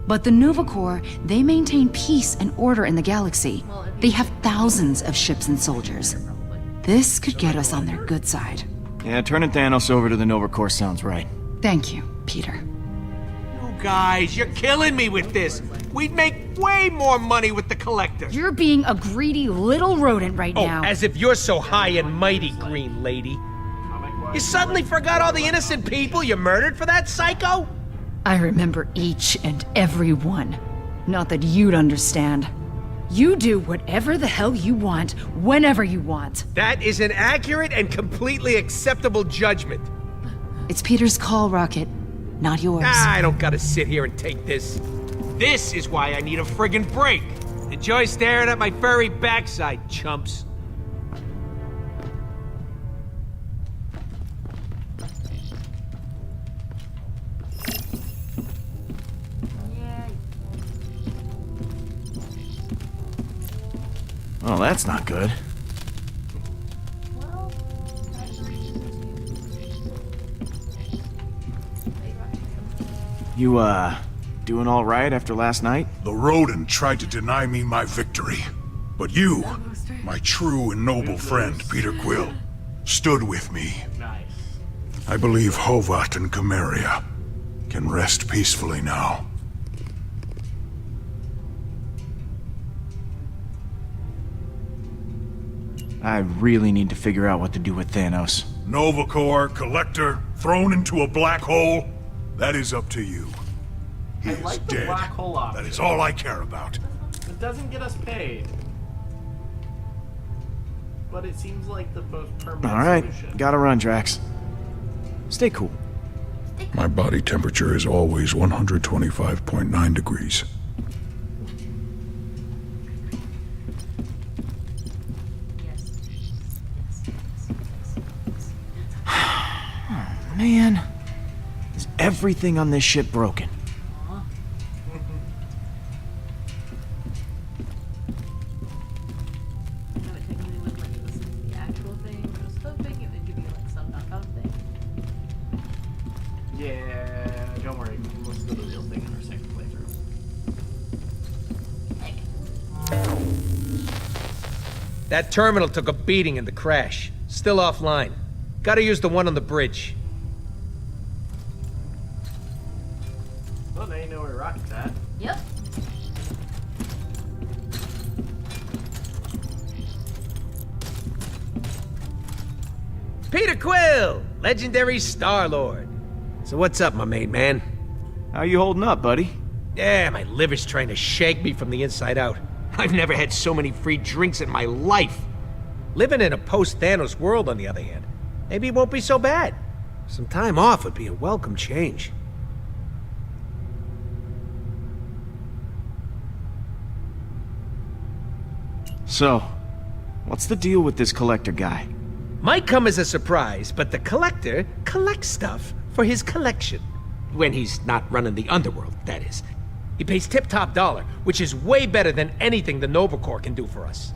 [SPEAKER 9] But the Nova Corps, they maintain peace and order in the galaxy. They have thousands of ships and soldiers. This could get us on their good side.
[SPEAKER 5] Yeah, turning Thanos over to the Nova Corps sounds right.
[SPEAKER 9] Thank you, Peter.
[SPEAKER 6] You guys, you're killing me with this. We'd make way more money with the Collector.
[SPEAKER 11] You're being a greedy little rodent right now.
[SPEAKER 6] As if you're so high and mighty, Green Lady. You suddenly forgot all the innocent people you murdered for that psycho?
[SPEAKER 9] I remember each and every one. Not that you'd understand.
[SPEAKER 11] You do whatever the hell you want, whenever you want.
[SPEAKER 6] That is an accurate and completely acceptable judgment.
[SPEAKER 11] It's Peter's call, Rocket, not yours.
[SPEAKER 6] I don't gotta sit here and take this. This is why I need a friggin' break. Enjoy staring at my furry backside, chumps.
[SPEAKER 5] Oh, that's not good. You, doing all right after last night?
[SPEAKER 7] The rodent tried to deny me my victory. But you, my true and noble friend, Peter Quill, stood with me.
[SPEAKER 1] Nice.
[SPEAKER 7] I believe Hovat and Cameria can rest peacefully now.
[SPEAKER 5] I really need to figure out what to do with Thanos.
[SPEAKER 7] Nova Corps, Collector, thrown into a black hole? That is up to you. He is
[SPEAKER 1] like the
[SPEAKER 7] dead.
[SPEAKER 1] black hole option.
[SPEAKER 7] That is all I care about.
[SPEAKER 1] It doesn't get us paid. But it seems like the most permanent
[SPEAKER 5] Alright,
[SPEAKER 1] solution.
[SPEAKER 5] gotta run, Drax. Stay cool.
[SPEAKER 7] My body temperature is always 125.9 degrees.
[SPEAKER 5] Man, is everything on this ship broken?
[SPEAKER 1] Yeah, don't worry. Let's do the real thing in our second playthrough.
[SPEAKER 6] That terminal took a beating in the crash. Still offline. Gotta use the one on the bridge.
[SPEAKER 1] Well, now you know where Rocket's at.
[SPEAKER 8] Yep.
[SPEAKER 6] Peter Quill! Legendary Star-Lord. So what's up, my main man?
[SPEAKER 5] How you holding up, buddy?
[SPEAKER 6] Yeah, my liver's trying to shake me from the inside out. I've never had so many free drinks in my life. Living in a post-Thanos world, on the other hand, maybe it won't be so bad. Some time off would be a welcome change.
[SPEAKER 5] So, what's the deal with this collector guy?
[SPEAKER 6] Might come as a surprise, but the collector collects stuff for his collection. When he's not running the underworld, that is. He pays tip-top dollar, which is way better than anything the Nova Corps can do for us.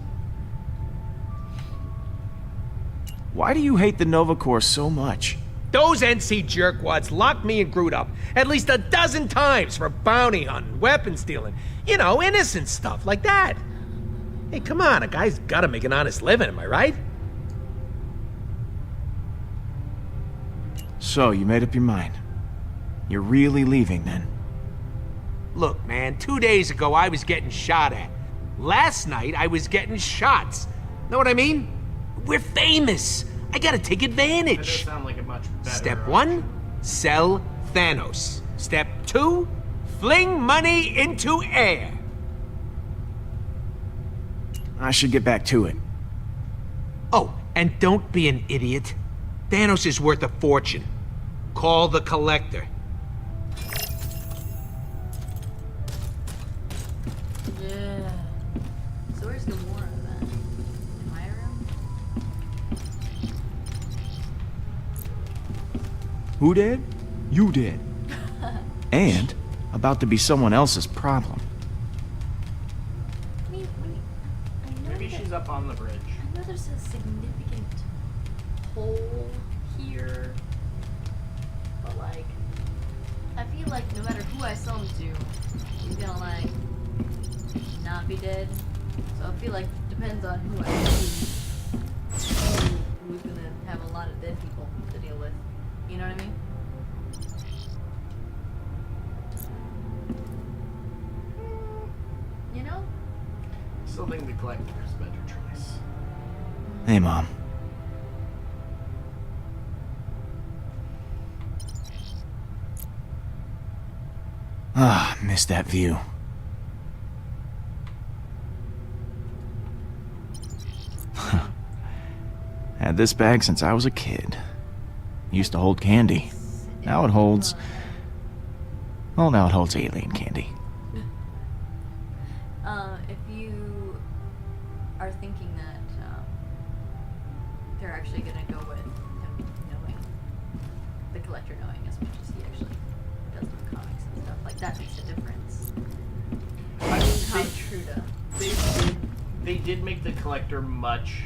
[SPEAKER 5] Why do you hate the Nova Corps so much?
[SPEAKER 6] Those NC jerkwads locked me and Groot up at least a dozen times for bounty hunting, weapon stealing, you know, innocent stuff like that. Hey, come on, a guy's gotta make an honest living, am I right?
[SPEAKER 5] So, you made up your mind. You're really leaving, then?
[SPEAKER 6] Look, man, 2 days ago I was getting shot at. Last night I was getting shots. Know what I mean? We're famous. I gotta take
[SPEAKER 1] That does
[SPEAKER 6] advantage.
[SPEAKER 1] sound like a much better
[SPEAKER 6] Step 1, sell Thanos. Step 2, fling money into air.
[SPEAKER 5] I should get back to it.
[SPEAKER 6] Oh, and don't be an idiot. Thanos is worth a fortune. Call the Collector.
[SPEAKER 8] Yeah. So where's Gamora then? Am I around?
[SPEAKER 5] Who did? You did. And about to be someone else's problem.
[SPEAKER 8] I know
[SPEAKER 1] Maybe
[SPEAKER 8] that-
[SPEAKER 1] she's up on the bridge.
[SPEAKER 8] I know there's a significant hole here, but like, I feel like no matter who I sell him to, he's gonna like not be dead. So I feel like it depends on who I choose, who's gonna have a lot of dead people to deal with. You know what I mean? You know?
[SPEAKER 1] Still think the Collector is a better choice.
[SPEAKER 5] Hey, Mom. Ah, missed that view. Had this bag since I was a kid. Used to hold candy. Now it holds... Well, now it holds alien candy.
[SPEAKER 8] If you are thinking that they're actually gonna go with him knowing, the collector knowing as much as he actually does in the comics and stuff, like that makes a difference.
[SPEAKER 1] I mean,
[SPEAKER 8] How true to...
[SPEAKER 1] they did make the collector much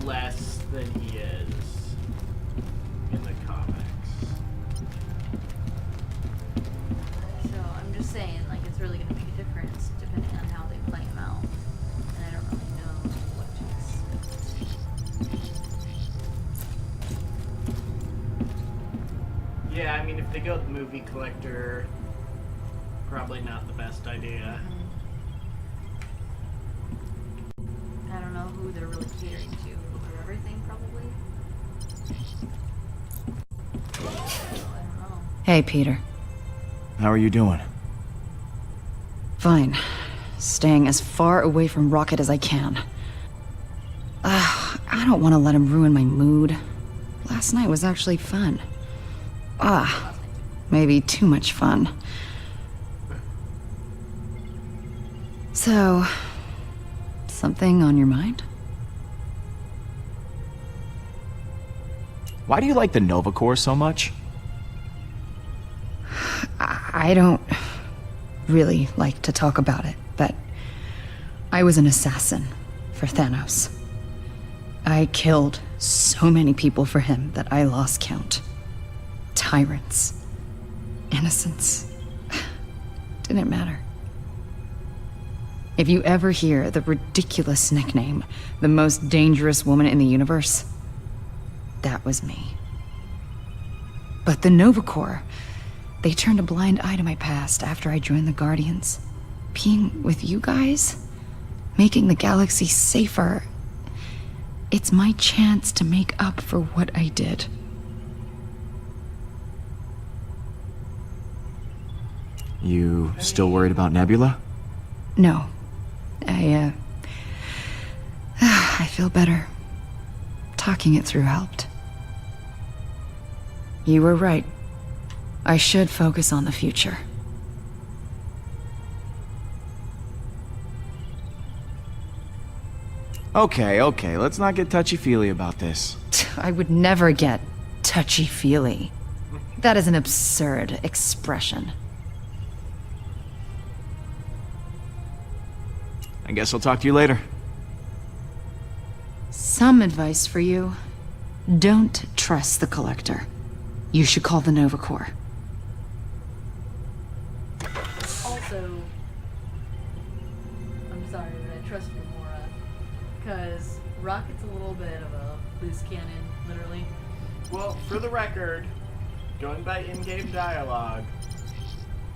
[SPEAKER 1] less than he is in the comics.
[SPEAKER 8] So I'm just saying, like, it's really gonna make a difference depending on how they play him out. And I don't really know what to expect.
[SPEAKER 1] Yeah, I mean, if they go with the movie collector, probably not the best idea.
[SPEAKER 8] I don't know who they're really catering to for everything, probably. So, I don't know.
[SPEAKER 9] Hey, Peter.
[SPEAKER 5] How are you doing?
[SPEAKER 9] Fine. Staying as far away from Rocket as I can. I don't want to let him ruin my mood. Last night was actually fun. Maybe too much fun. So, something on your mind?
[SPEAKER 5] Why do you like the Nova Corps so much?
[SPEAKER 9] I don't really like to talk about it, but I was an assassin for Thanos. I killed so many people for him that I lost count. Tyrants. Innocents. Didn't matter. If you ever hear the ridiculous nickname, the most dangerous woman in the universe, that was me. But the Nova Corps, they turned a blind eye to my past after I joined the Guardians. Being with you guys, making the galaxy safer, it's my chance to make up for what I did.
[SPEAKER 5] You still worried about Nebula?
[SPEAKER 9] No. I feel better. Talking it through helped. You were right. I should focus on the future.
[SPEAKER 5] Okay, let's not get touchy-feely about this.
[SPEAKER 9] I would never get touchy-feely. That is an absurd expression.
[SPEAKER 5] I guess I'll talk to you later.
[SPEAKER 9] Some advice for you. Don't trust the Collector. You should call the Nova Corps.
[SPEAKER 8] Also, I'm sorry, but I trust Gamora, because Rocket's a little bit of a loose cannon, literally.
[SPEAKER 1] Well, for the record, going by in-game dialogue,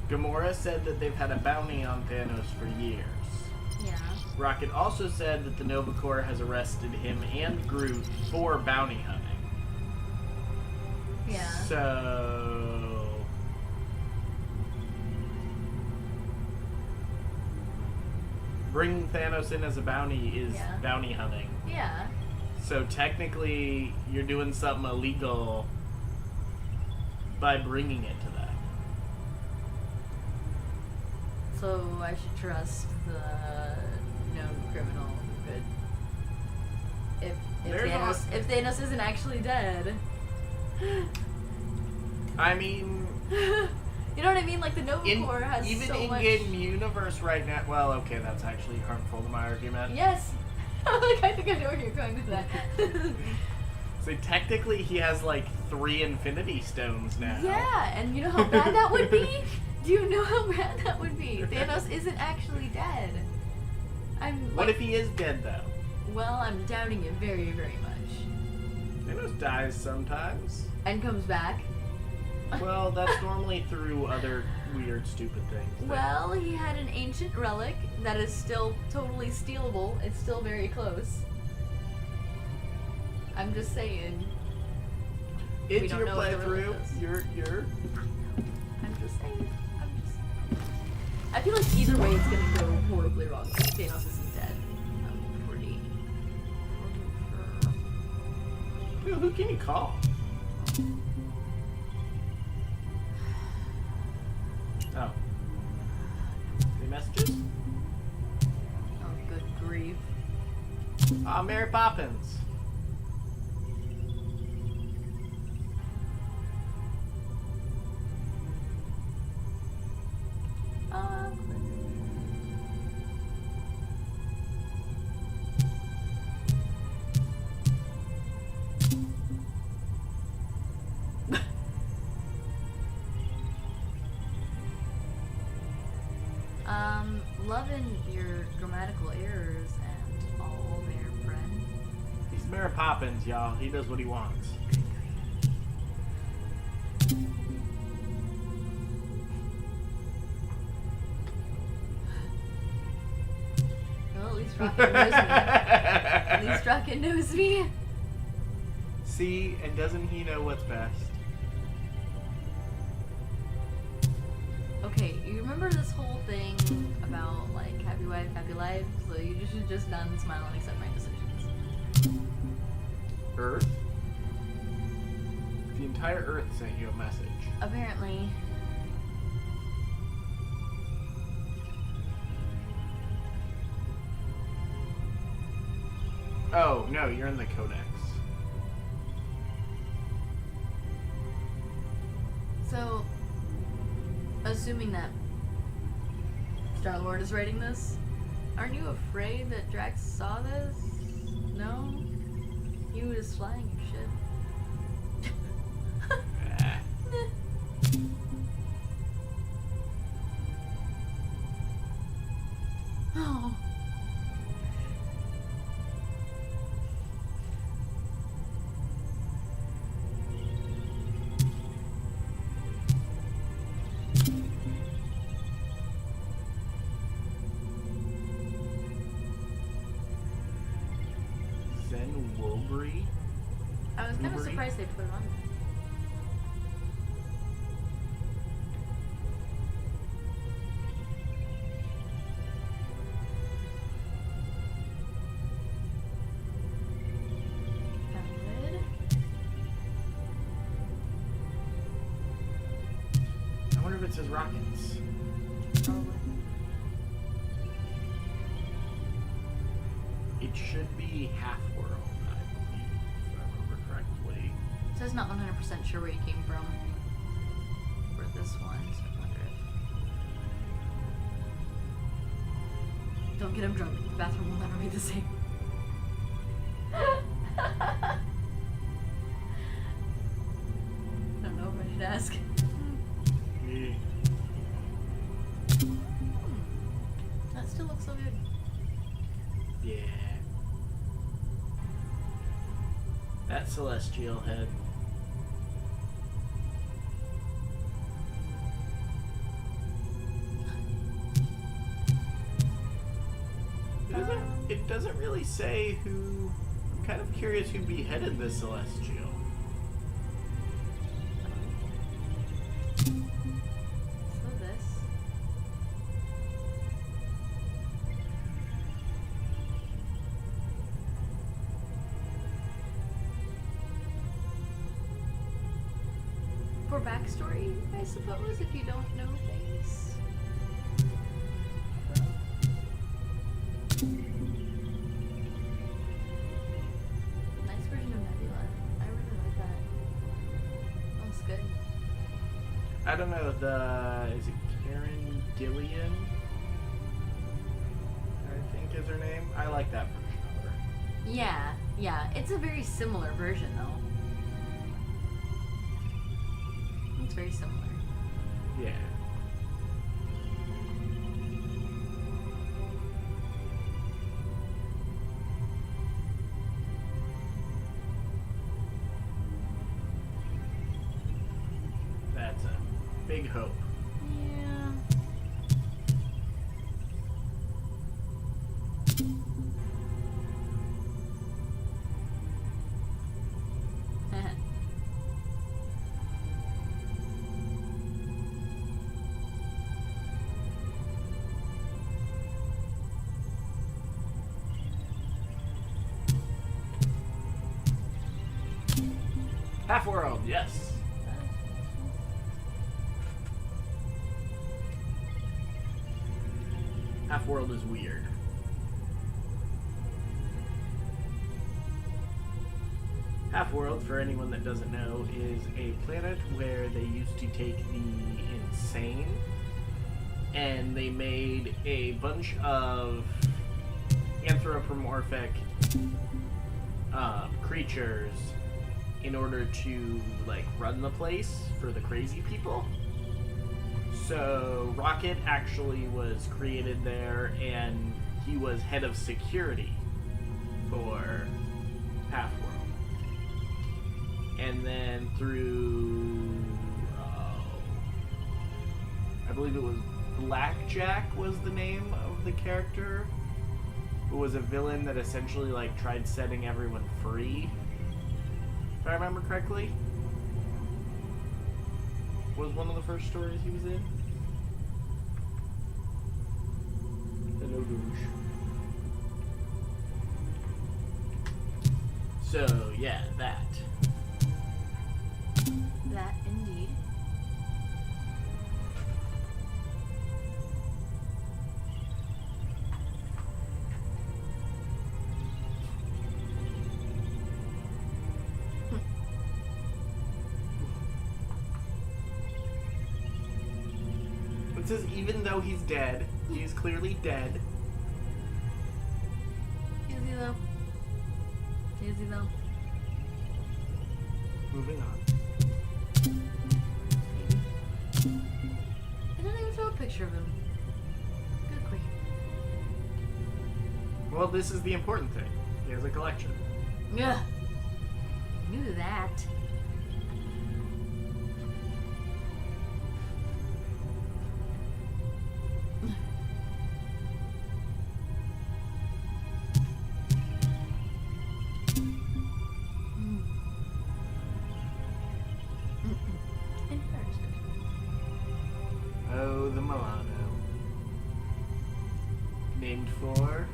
[SPEAKER 1] Gamora said that they've had a bounty on Thanos for years.
[SPEAKER 8] Yeah.
[SPEAKER 1] Rocket also said that the Nova Corps has arrested him and Groot for bounty hunting.
[SPEAKER 8] Yeah.
[SPEAKER 1] So... bringing Thanos in as a bounty is bounty hunting.
[SPEAKER 8] Yeah.
[SPEAKER 1] So technically, you're doing something illegal by bringing it to that.
[SPEAKER 8] So I should trust the known criminal who could... If Thanos isn't actually dead...
[SPEAKER 1] I mean...
[SPEAKER 8] You know what I mean? Like, the Nova Corps has
[SPEAKER 1] even
[SPEAKER 8] so much...
[SPEAKER 1] Even in-game universe right now... Well, okay, that's actually harmful to my argument.
[SPEAKER 8] Yes! Like, I think I know where you're going with that.
[SPEAKER 1] So technically he has, like, 3 Infinity Stones now.
[SPEAKER 8] Yeah, and you know how bad that would be? Do you know how bad that would be? Thanos isn't actually dead.
[SPEAKER 1] What if he is dead, though?
[SPEAKER 8] Well, I'm doubting it very, very much.
[SPEAKER 1] Thanos dies sometimes.
[SPEAKER 8] And comes back.
[SPEAKER 1] Well, that's normally through other weird, stupid things.
[SPEAKER 8] Well, he had an ancient relic that is still totally stealable. It's still very close. I'm just saying.
[SPEAKER 1] It's your playthrough. You're.
[SPEAKER 8] I'm just saying. I feel like either way it's gonna go horribly wrong. Thanos isn't dead. I'm pretty
[SPEAKER 1] Who can you call? Oh. Any messages?
[SPEAKER 8] Oh, good grief.
[SPEAKER 1] Ah, Mary Poppins.
[SPEAKER 8] Loving your grammatical errors and all there, friend.
[SPEAKER 1] He's Mary Poppins, y'all. He does what he wants.
[SPEAKER 8] Well, at least Rocket knows me. At least Rocket knows me.
[SPEAKER 1] See, and doesn't he know what's best?
[SPEAKER 8] Okay, you remember this whole thing about, like, happy wife, happy life? So you should just nod and smile and accept my decisions.
[SPEAKER 1] Earth? The entire Earth sent you a message.
[SPEAKER 8] Apparently.
[SPEAKER 1] Oh, no, you're in the Codex.
[SPEAKER 8] So, assuming that Star-Lord is writing this, aren't you afraid that Drax saw this? No? He was flying your ship. Oh. I was kind of surprised they put it on there.
[SPEAKER 1] I wonder if it says rockets.
[SPEAKER 8] Probably.
[SPEAKER 1] It should be half-world, I believe, if I remember correctly.
[SPEAKER 8] It says not 100% sure where he came from for this one, so I wonder if... Don't get him drunk. The bathroom will never be the same. I don't know if I should ask. That still looks so good.
[SPEAKER 1] Yeah. That celestial head. It doesn't really say who... I'm kind of curious who beheaded the celestial.
[SPEAKER 8] So this. For backstory, I suppose, if you don't know things. Nice version of Nebula. I really like that. Looks good.
[SPEAKER 1] I don't know, is it Karen Gillian? I think is her name. I like that version of her.
[SPEAKER 8] Yeah. It's a very similar version, though. It's very similar.
[SPEAKER 1] Yeah. That's a big hope.
[SPEAKER 8] Yeah.
[SPEAKER 1] Half-World, yes. Half-World is weird. Half-World, for anyone that doesn't know, is a planet where they used to take the insane and they made a bunch of anthropomorphic creatures in order to, like, run the place for the crazy people. So Rocket actually was created there, and he was head of security for Half-World. And then through, I believe it was Blackjack was the name of the character, who was a villain that essentially, like, tried setting everyone free, if I remember correctly. Was one of the first stories he was in. Hello, douche. So, yeah, that.
[SPEAKER 8] That indeed.
[SPEAKER 1] It says even though he's dead, he is clearly dead.
[SPEAKER 8] Is he though? Is he though?
[SPEAKER 1] Moving on.
[SPEAKER 8] I didn't even show a picture of him. Good queen.
[SPEAKER 1] Well, this is the important thing. He has a collection.
[SPEAKER 8] Yeah. Knew that.
[SPEAKER 1] Oh, the Milano. Named for...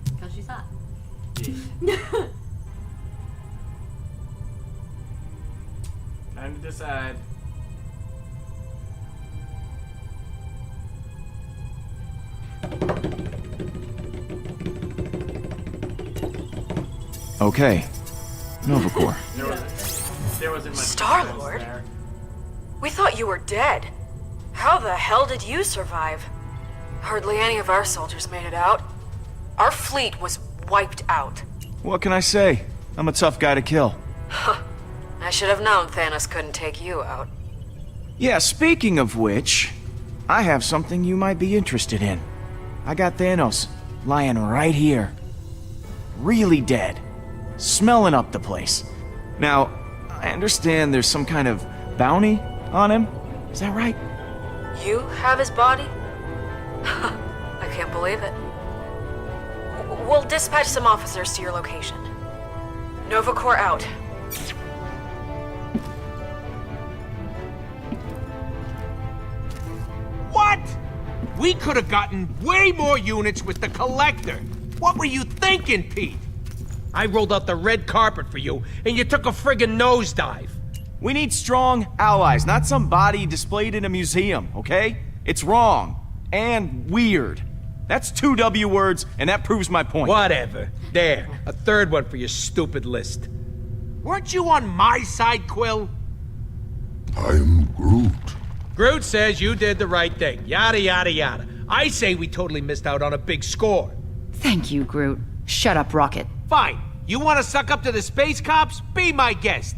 [SPEAKER 8] Because she's hot.
[SPEAKER 1] Yeah. Time to decide.
[SPEAKER 5] Okay. Novacore.
[SPEAKER 1] There wasn't much
[SPEAKER 2] Star-Lord?
[SPEAKER 1] there.
[SPEAKER 2] We thought you were dead. How the hell did you survive? Hardly any of our soldiers made it out. Our fleet was wiped out.
[SPEAKER 5] What can I say? I'm a tough guy to kill.
[SPEAKER 2] I should have known Thanos couldn't take you out.
[SPEAKER 5] Yeah, speaking of which, I have something you might be interested in. I got Thanos lying right here. Really dead. Smelling up the place. Now, I understand there's some kind of bounty on him. Is that right?
[SPEAKER 2] You have his body? I can't believe it. We'll dispatch some officers to your location. Nova Corps out.
[SPEAKER 6] What? We could have gotten way more units with the Collector. What were you thinking, Pete? I rolled out the red carpet for you, and you took a friggin' nosedive.
[SPEAKER 5] We need strong allies, not some body displayed in a museum, okay? It's wrong. And weird. That's 2 W words, and that proves my point.
[SPEAKER 6] Whatever. There, a third one for your stupid list. Weren't you on my side, Quill?
[SPEAKER 7] I'm Groot.
[SPEAKER 6] Groot says you did the right thing. Yada, yada, yada. I say we totally missed out on a big score.
[SPEAKER 9] Thank you, Groot. Shut up, Rocket.
[SPEAKER 6] Fine. You want to suck up to the space cops? Be my guest.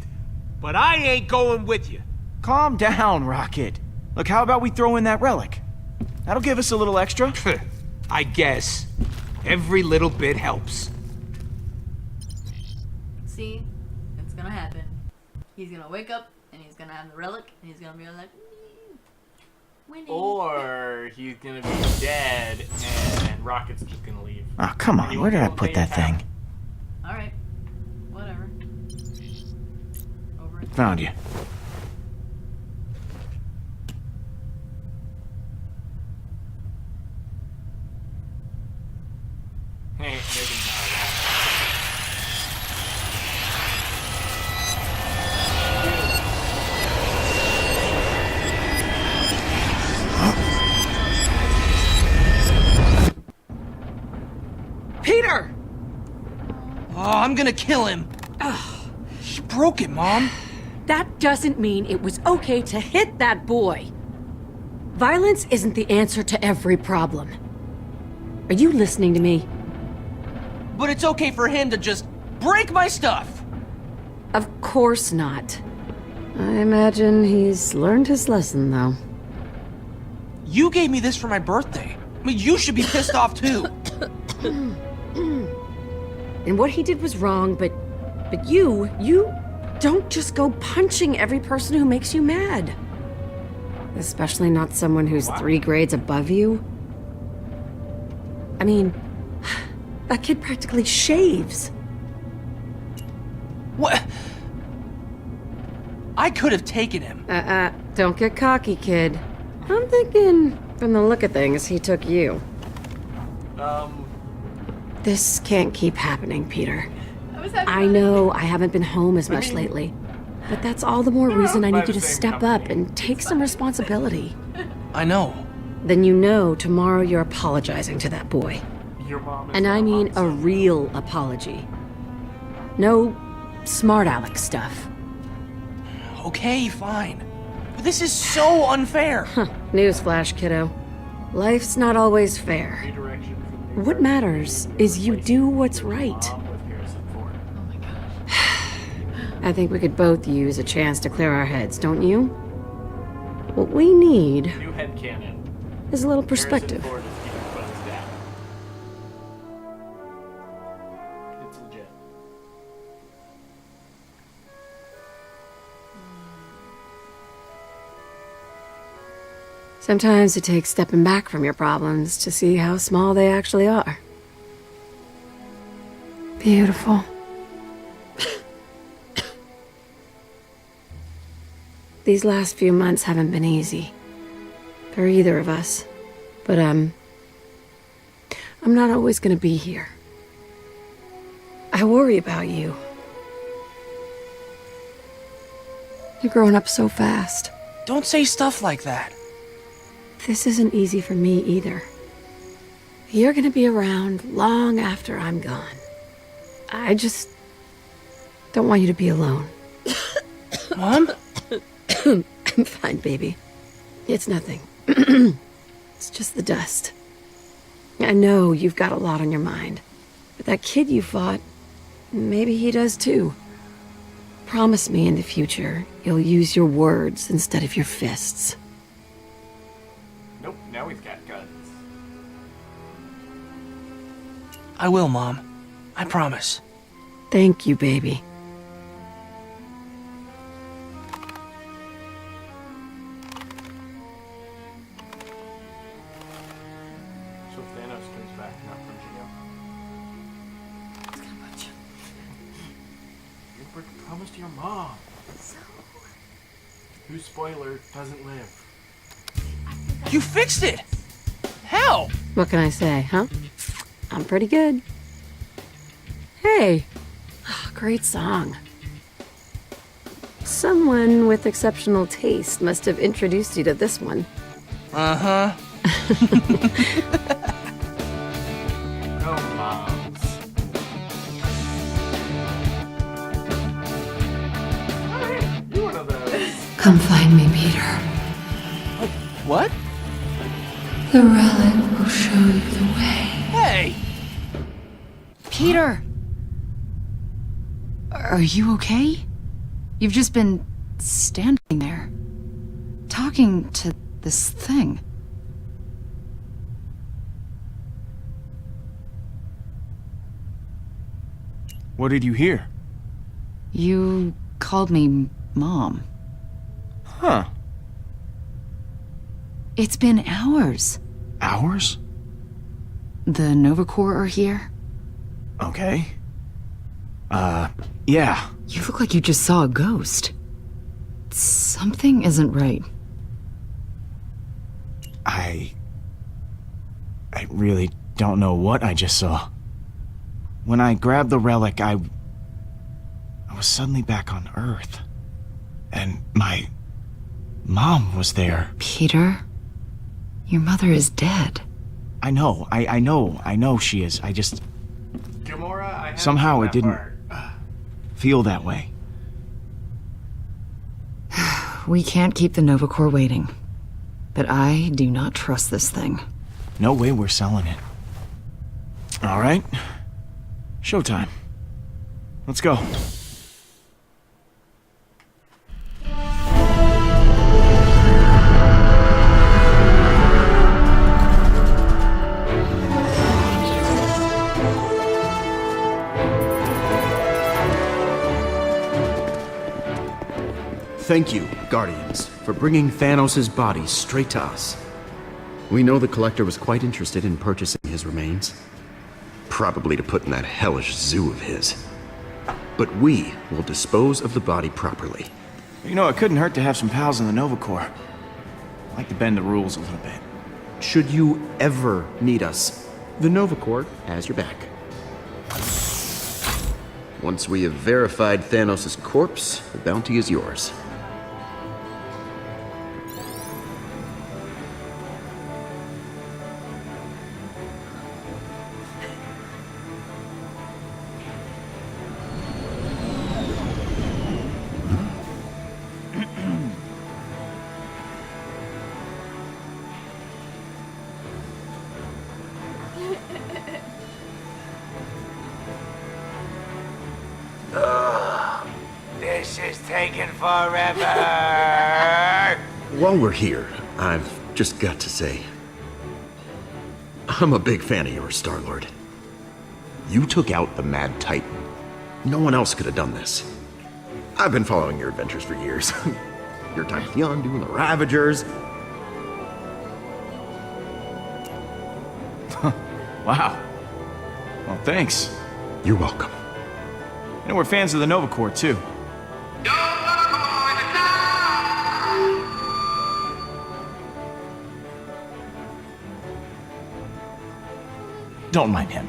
[SPEAKER 6] But I ain't going with you.
[SPEAKER 5] Calm down, Rocket. Look, how about we throw in that relic? That'll give us a little extra.
[SPEAKER 6] I guess. Every little bit helps.
[SPEAKER 8] See? It's gonna happen. He's gonna wake up, and he's gonna have the relic, and he's gonna be like, winning.
[SPEAKER 1] Or he's gonna be dead, and Rocket's just gonna leave.
[SPEAKER 5] Oh, come on. Where did I put that thing?
[SPEAKER 8] Alright. Whatever. Over it.
[SPEAKER 5] Found you.
[SPEAKER 12] Oh, I'm gonna kill him. He broke it, Mom.
[SPEAKER 13] That doesn't mean it was okay to hit that boy. Violence isn't the answer to every problem. Are you listening to me?
[SPEAKER 12] But it's okay for him to just break my stuff.
[SPEAKER 13] Of course not. I imagine he's learned his lesson, though.
[SPEAKER 12] You gave me this for my birthday. I mean, you should be pissed off, too.
[SPEAKER 13] And what he did was wrong, but you don't just go punching every person who makes you mad. Especially not someone who's 3 grades above you. I mean, that kid practically shaves.
[SPEAKER 12] What? I could have taken him.
[SPEAKER 13] Don't get cocky, kid. I'm thinking, from the look of things, he took you. This can't keep happening, Peter. I know I haven't been home as much lately, but that's all the more reason I need you to step up and take some responsibility.
[SPEAKER 12] I know.
[SPEAKER 13] Then you know tomorrow you're apologizing to that boy.
[SPEAKER 1] Your mom is
[SPEAKER 13] And I mean
[SPEAKER 1] awesome.
[SPEAKER 13] a real apology. No smart aleck stuff.
[SPEAKER 12] Okay, fine. But this is so unfair.
[SPEAKER 13] Newsflash, kiddo. Life's not always fair.
[SPEAKER 1] Redirection from the
[SPEAKER 13] What matters is you do what's right.
[SPEAKER 1] mom with Harrison Ford.
[SPEAKER 8] Oh my gosh.
[SPEAKER 13] I think we could both use a chance to clear our heads, don't you? What we need
[SPEAKER 1] New headcanon.
[SPEAKER 13] is a little perspective.
[SPEAKER 1] Harrison Ford is Peter Quinn's dad. It's legit.
[SPEAKER 13] Sometimes it takes stepping back from your problems to see how small they actually are. Beautiful. These last few months haven't been easy. For either of us. But, I'm not always gonna be here. I worry about you. You're growing up so fast.
[SPEAKER 12] Don't say stuff like that.
[SPEAKER 13] This isn't easy for me either. You're gonna be around long after I'm gone. I just don't want you to be alone.
[SPEAKER 12] Mom?
[SPEAKER 13] I'm fine, baby. It's nothing. It's just the dust. I know you've got a lot on your mind. But that kid you fought, maybe he does too. Promise me in the future you'll use your words instead of your fists.
[SPEAKER 1] Nope, now we've got guns.
[SPEAKER 12] I will, Mom. I promise.
[SPEAKER 13] Thank you, baby.
[SPEAKER 1] So if Thanos comes back, not punching him.
[SPEAKER 8] It's gonna punch you.
[SPEAKER 1] You promised to your mom.
[SPEAKER 8] So.
[SPEAKER 1] Whose spoiler doesn't live.
[SPEAKER 12] You fixed it! How?
[SPEAKER 13] What can I say, huh? I'm pretty good. Hey, great song. Someone with exceptional taste must have introduced you to this one.
[SPEAKER 12] Uh-huh.
[SPEAKER 1] Go, moms. Hey, you one of those.
[SPEAKER 9] Come find me, Peter.
[SPEAKER 12] What?
[SPEAKER 9] The relic will show you the way.
[SPEAKER 12] Hey!
[SPEAKER 11] Peter! Are you okay? You've just been standing there, talking to this thing.
[SPEAKER 5] What did you hear?
[SPEAKER 11] You called me Mom.
[SPEAKER 5] Huh.
[SPEAKER 11] It's been hours.
[SPEAKER 5] Hours?
[SPEAKER 11] The Nova Corps are here.
[SPEAKER 5] Okay. Yeah.
[SPEAKER 11] You look like you just saw a ghost. Something isn't right.
[SPEAKER 5] I really don't know what I just saw. When I grabbed the relic, I was suddenly back on Earth. And my mom was there.
[SPEAKER 11] Peter, your mother is dead.
[SPEAKER 5] I know she is.
[SPEAKER 1] Gamora, I haven't
[SPEAKER 5] Somehow
[SPEAKER 1] seen
[SPEAKER 5] it
[SPEAKER 1] that
[SPEAKER 5] didn't
[SPEAKER 1] part.
[SPEAKER 5] feel that way.
[SPEAKER 11] We can't keep the Nova Corps waiting. But I do not trust this thing.
[SPEAKER 5] No way we're selling it. All right. Showtime. Let's go.
[SPEAKER 14] Thank you, Guardians, for bringing Thanos' body straight to us. We know the Collector was quite interested in purchasing his remains. Probably to put in that hellish zoo of his. But we will dispose of the body properly.
[SPEAKER 5] You know, it couldn't hurt to have some pals in the Nova Corps. I like to bend the rules a little bit.
[SPEAKER 14] Should you ever need us, the Nova Corps has your back. Once we have verified Thanos' corpse, the bounty is yours.
[SPEAKER 6] This is taking forever.
[SPEAKER 14] While we're here, I've just got to say, I'm a big fan of yours, Star-Lord. You took out the Mad Titan. No one else could have done this. I've been following your adventures for years. Your time with Yondu and the Ravagers.
[SPEAKER 5] Wow. Well, thanks.
[SPEAKER 14] You're welcome.
[SPEAKER 5] You know, we're fans of the Nova Corps, too. Don't mind him.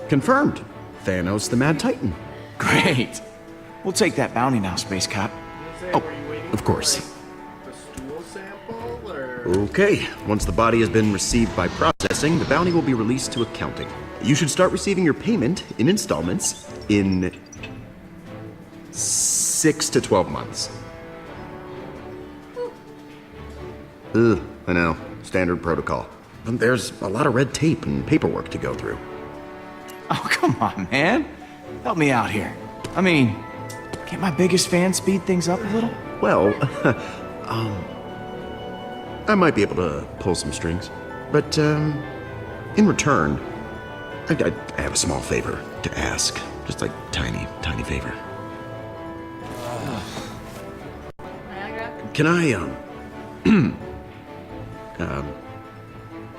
[SPEAKER 14] Confirmed. Thanos the Mad Titan.
[SPEAKER 5] Great. We'll take that bounty now, Space Cop.
[SPEAKER 14] Oh, of course.
[SPEAKER 1] The stool sample, or?
[SPEAKER 14] Okay, once the body has been received by processing, the bounty will be released to accounting. You should start receiving your payment in installments in 6 to 12 months. Ugh, I know. Standard protocol. But there's a lot of red tape and paperwork to go through.
[SPEAKER 5] Oh, come on, man. Help me out here. I mean, can't my biggest fan speed things up a little?
[SPEAKER 14] Well, I might be able to pull some strings. But, in return, I have a small favor to ask. Just like tiny favor. Can I,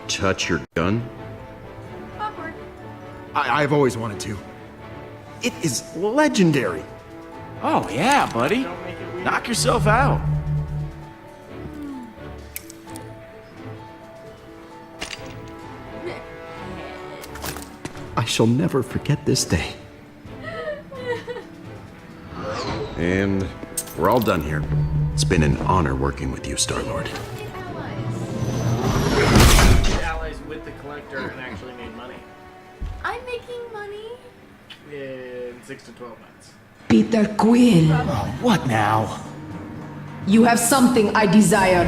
[SPEAKER 14] touch your gun?
[SPEAKER 8] Awkward.
[SPEAKER 14] I've always wanted to. It is legendary.
[SPEAKER 5] Oh, yeah, buddy. Knock yourself out.
[SPEAKER 14] I shall never forget this day. And we're all done here. It's been an honor working with you, Star-Lord.
[SPEAKER 1] Allies with the Collector and actually made money.
[SPEAKER 8] I'm making money.
[SPEAKER 1] In 6 to 12 months.
[SPEAKER 15] Peter Quill.
[SPEAKER 5] Oh, what now?
[SPEAKER 15] You have something I desire.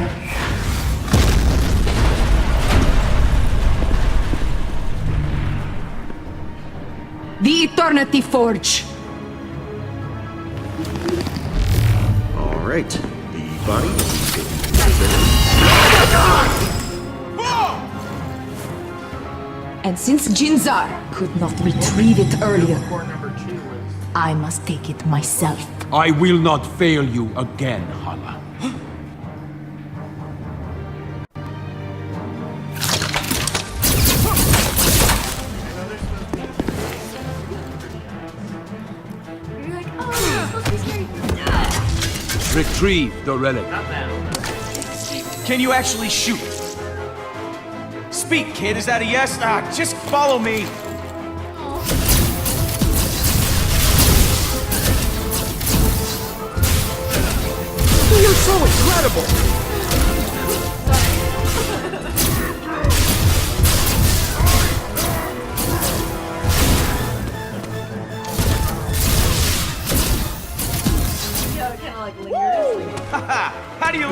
[SPEAKER 15] The Eternity Forge.
[SPEAKER 14] All right. The body will be taken
[SPEAKER 15] And since Jinzar could not retrieve it earlier,
[SPEAKER 1] Core number 2 was.
[SPEAKER 15] I must take it myself.
[SPEAKER 10] I will not fail you again, Hala.
[SPEAKER 8] You're like, oh, it's supposed to be scary.
[SPEAKER 10] Retrieve the relic.
[SPEAKER 1] Not now.
[SPEAKER 5] Can you actually shoot? Speak, kid. Is that a yes? Just follow me.
[SPEAKER 10] You're so incredible!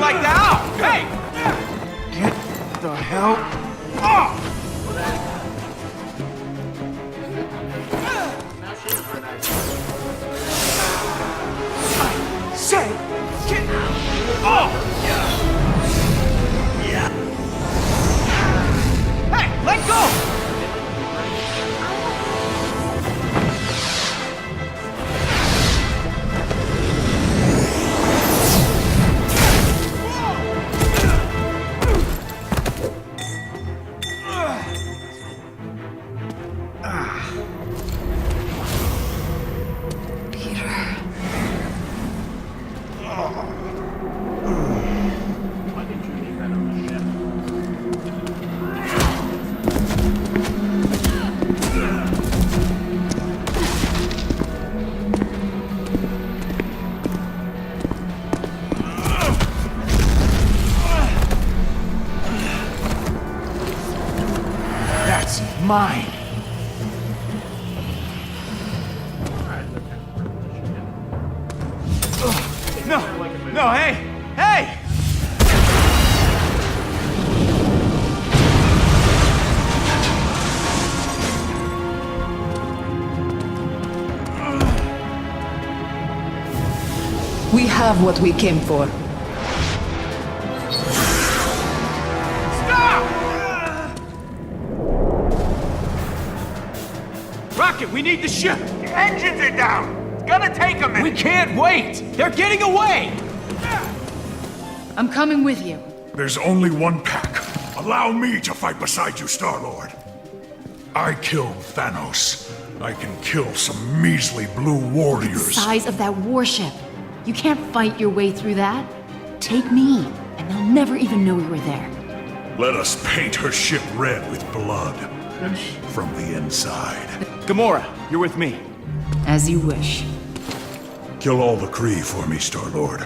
[SPEAKER 5] like that! Ow! Hey! Get the hell off! I say, get off! Yeah. Hey, let go! That's mine. No, no, hey, hey!
[SPEAKER 15] We have what we came for.
[SPEAKER 5] Rocket, we need the ship!
[SPEAKER 4] The engines are down! It's gonna take a minute!
[SPEAKER 5] We can't wait! They're getting away!
[SPEAKER 11] I'm coming with you.
[SPEAKER 7] There's only one pack. Allow me to fight beside you, Star-Lord. I killed Thanos. I can kill some measly blue warriors.
[SPEAKER 11] The size of that warship. You can't fight your way through that. Take me, and they'll never even know we were there.
[SPEAKER 7] Let us paint her ship red with blood. From the inside.
[SPEAKER 5] Gamora, you're with me.
[SPEAKER 11] As you wish.
[SPEAKER 7] Kill all the Kree for me, Star-Lord.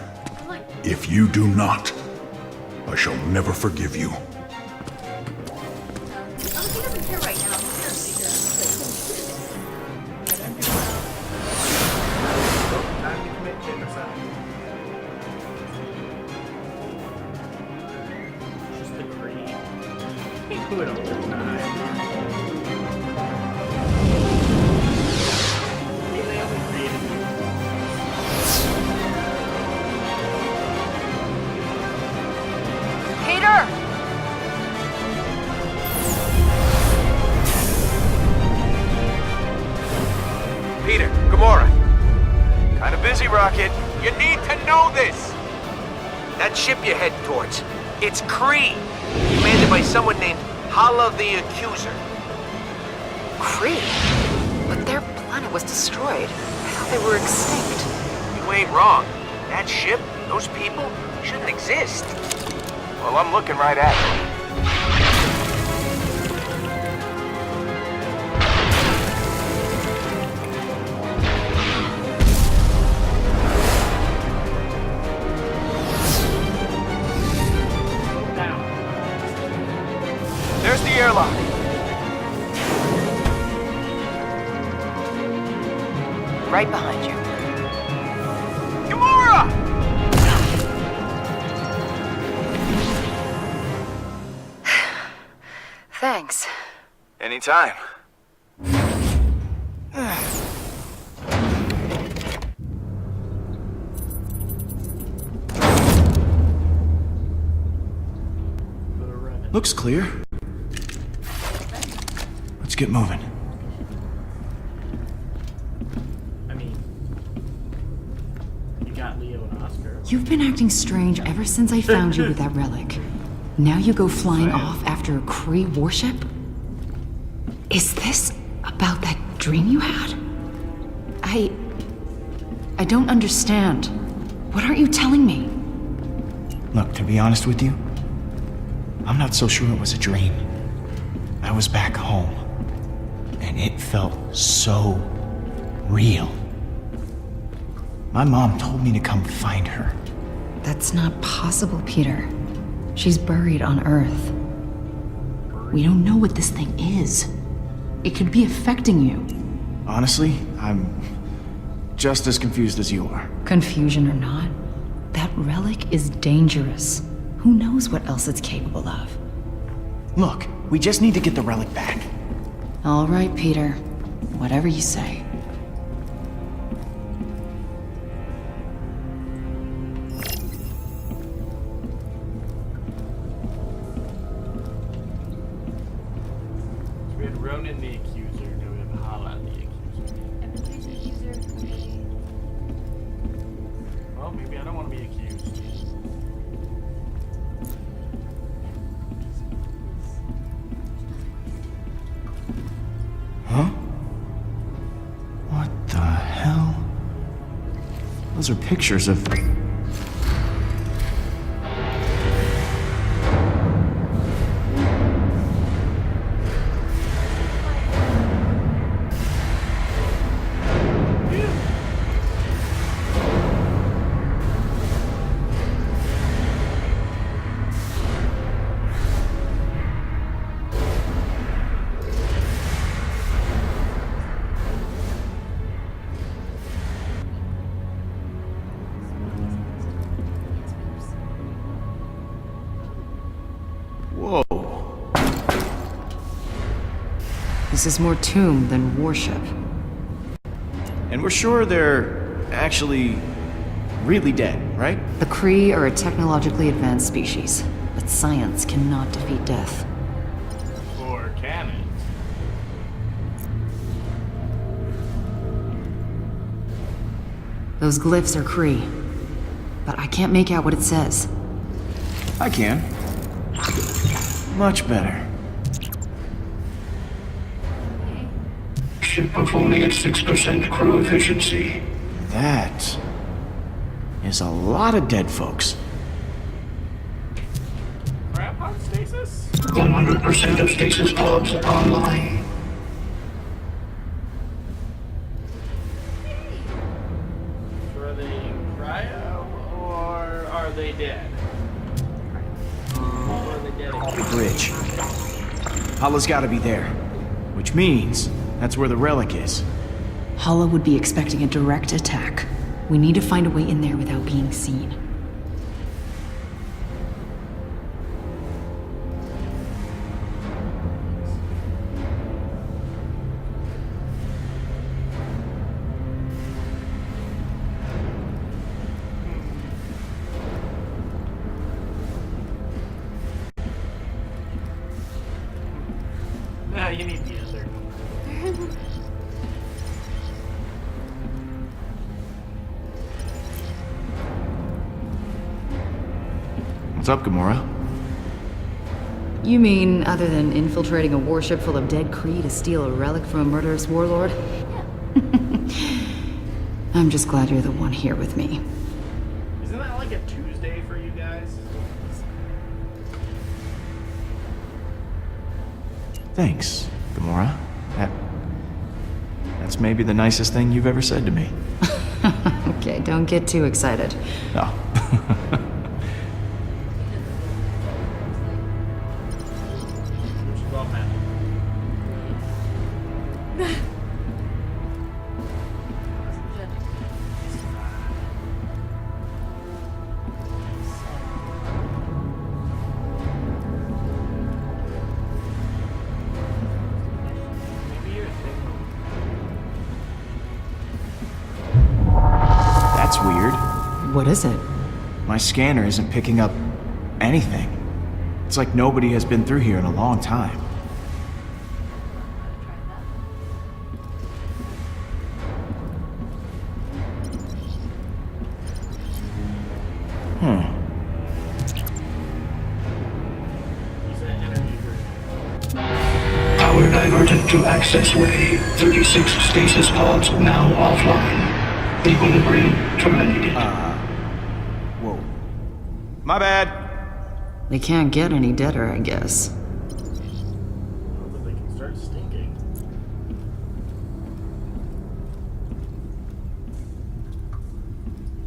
[SPEAKER 7] If you do not, I shall never forgive you.
[SPEAKER 8] He doesn't care right now.
[SPEAKER 1] Time to commit genocide. Just the Kree. Can't do it all the time. They only created
[SPEAKER 2] Peter!
[SPEAKER 4] Peter, Gamora. Kinda busy, Rocket. You need to know this! That ship you're heading towards, it's Kree, commanded by someone named Hala the Accuser.
[SPEAKER 2] Kree? But their planet was destroyed. I thought they were extinct.
[SPEAKER 4] You ain't wrong. That ship, those people, shouldn't exist. Well, I'm looking right at them. There's the airlock.
[SPEAKER 2] Right behind you.
[SPEAKER 4] Gamora!
[SPEAKER 2] Thanks.
[SPEAKER 4] Anytime.
[SPEAKER 5] Looks clear. Let's get moving.
[SPEAKER 1] I mean, you got Leo and Oscar.
[SPEAKER 11] You've been acting strange ever since I found you with that relic. Now you go flying off after a Kree warship? Is this about that dream you had? I don't understand. What aren't you telling me?
[SPEAKER 5] Look, to be honest with you, I'm not so sure it was a dream. I was back home, and it felt so real. My mom told me to come find her.
[SPEAKER 11] That's not possible, Peter. She's buried on Earth. We don't know what this thing is. It could be affecting you.
[SPEAKER 5] Honestly, I'm just as confused as you are.
[SPEAKER 11] Confusion or not, That relic is dangerous. Who knows what else it's capable of?
[SPEAKER 5] Look, we just need to get the relic back.
[SPEAKER 11] All right, Peter. Whatever you say.
[SPEAKER 1] We had Ronan the Accuser, now we have Hala the Accuser. Well, maybe I don't want to be accused.
[SPEAKER 5] Huh? What the hell? Those are pictures of... Whoa.
[SPEAKER 11] This is more tomb than warship.
[SPEAKER 5] And we're sure they're actually really dead, right?
[SPEAKER 11] The Kree are a technologically advanced species, but science cannot defeat death.
[SPEAKER 1] Or can it?
[SPEAKER 11] Those glyphs are Kree, but I can't make out what it says.
[SPEAKER 5] I can. Much better.
[SPEAKER 16] Ship performing at 6% crew efficiency.
[SPEAKER 5] That is a lot of dead folks.
[SPEAKER 1] Crap on stasis?
[SPEAKER 16] 100% of stasis pods online.
[SPEAKER 1] So are they in cryo, or are they dead? Or are they dead?
[SPEAKER 5] The bridge. Hala's gotta be there. Which means that's where the relic is.
[SPEAKER 11] Hala would be expecting a direct attack. We need to find a way in there without being seen.
[SPEAKER 1] You need the other.
[SPEAKER 5] What's up, Gamora?
[SPEAKER 11] You mean, other than infiltrating a warship full of dead Kree to steal a relic from a murderous warlord? I'm just glad you're the one here with me.
[SPEAKER 1] Isn't that like a Tuesday for you guys?
[SPEAKER 5] Thanks, Gamora. That's maybe the nicest thing you've ever said to me.
[SPEAKER 11] Okay, don't get too excited.
[SPEAKER 5] No.
[SPEAKER 1] Well, man.
[SPEAKER 5] That's weird.
[SPEAKER 11] What is it?
[SPEAKER 5] My scanner isn't picking up anything. It's like nobody has been through here in a long time.
[SPEAKER 16] Power diverted to access way. 36 stasis pods now offline. Equilibrium terminated.
[SPEAKER 5] Whoa. My bad.
[SPEAKER 11] They can't get any deader, I guess.
[SPEAKER 1] But they can start stinking.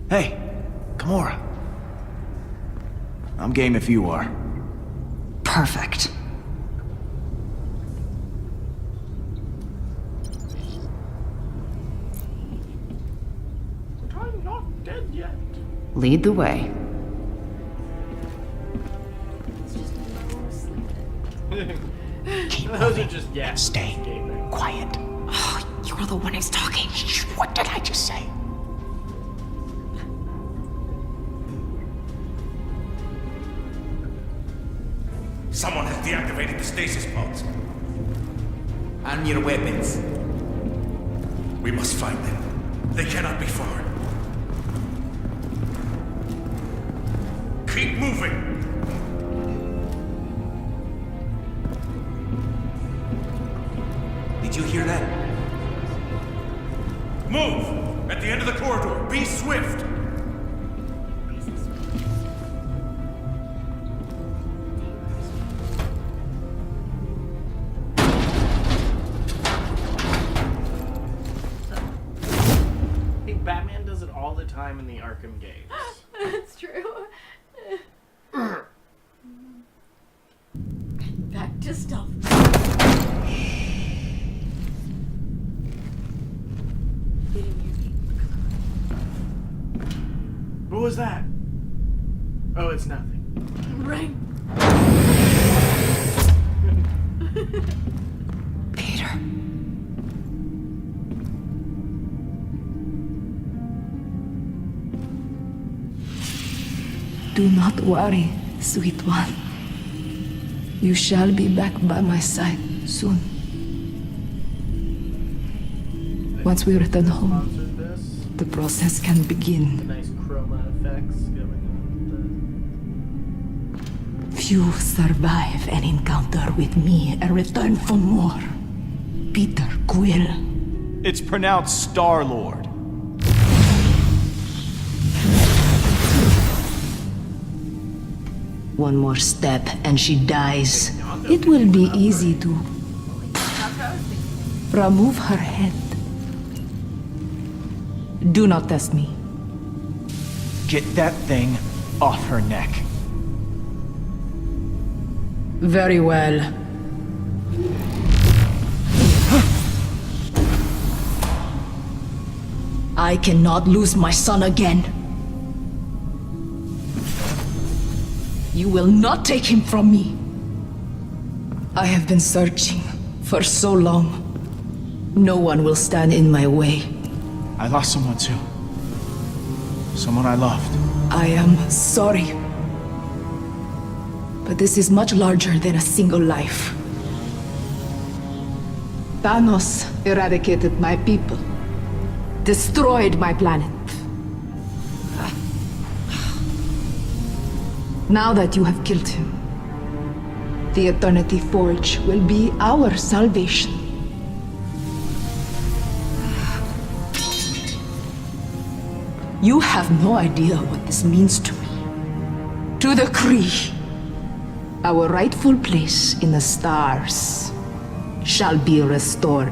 [SPEAKER 5] Hey, Gamora. I'm game if you are.
[SPEAKER 11] Perfect.
[SPEAKER 1] But I'm not dead yet.
[SPEAKER 11] Lead the way.
[SPEAKER 1] Those are just
[SPEAKER 10] Stay quiet.
[SPEAKER 11] Oh, you're the one who's talking.
[SPEAKER 10] Shh, what did I just say?
[SPEAKER 4] Someone has deactivated the stasis pods.
[SPEAKER 17] Arm your weapons.
[SPEAKER 4] We must find them. They cannot be far. Keep moving!
[SPEAKER 17] Did you hear that?
[SPEAKER 4] Move! At the end of the corridor. Be swift!
[SPEAKER 1] Hey, Batman does it all the time in the Arkham games.
[SPEAKER 8] That's true. Back to stuff.
[SPEAKER 1] What was that? Oh, it's nothing.
[SPEAKER 8] Right.
[SPEAKER 11] Peter.
[SPEAKER 15] Do not worry, sweet one. You shall be back by my side soon. Once we return home, the process can
[SPEAKER 1] The
[SPEAKER 15] begin.
[SPEAKER 1] nice chroma effects going on.
[SPEAKER 15] Few survive an encounter with me and return for more. Peter Quill.
[SPEAKER 5] It's pronounced Star-Lord.
[SPEAKER 15] One more step and she dies. It will be easy to remove her head. Do not test me.
[SPEAKER 5] Get that thing off her neck.
[SPEAKER 15] Very well. I cannot lose my son again. You will not take him from me. I have been searching for so long. No one will stand in my way.
[SPEAKER 5] I lost someone too. Someone I loved.
[SPEAKER 15] I am sorry. But this is much larger than a single life. Thanos eradicated my people. Destroyed my planet. Now that you have killed him, the Eternity Forge will be our salvation. You have no idea what this means to me. To the Kree, our rightful place in the stars shall be restored.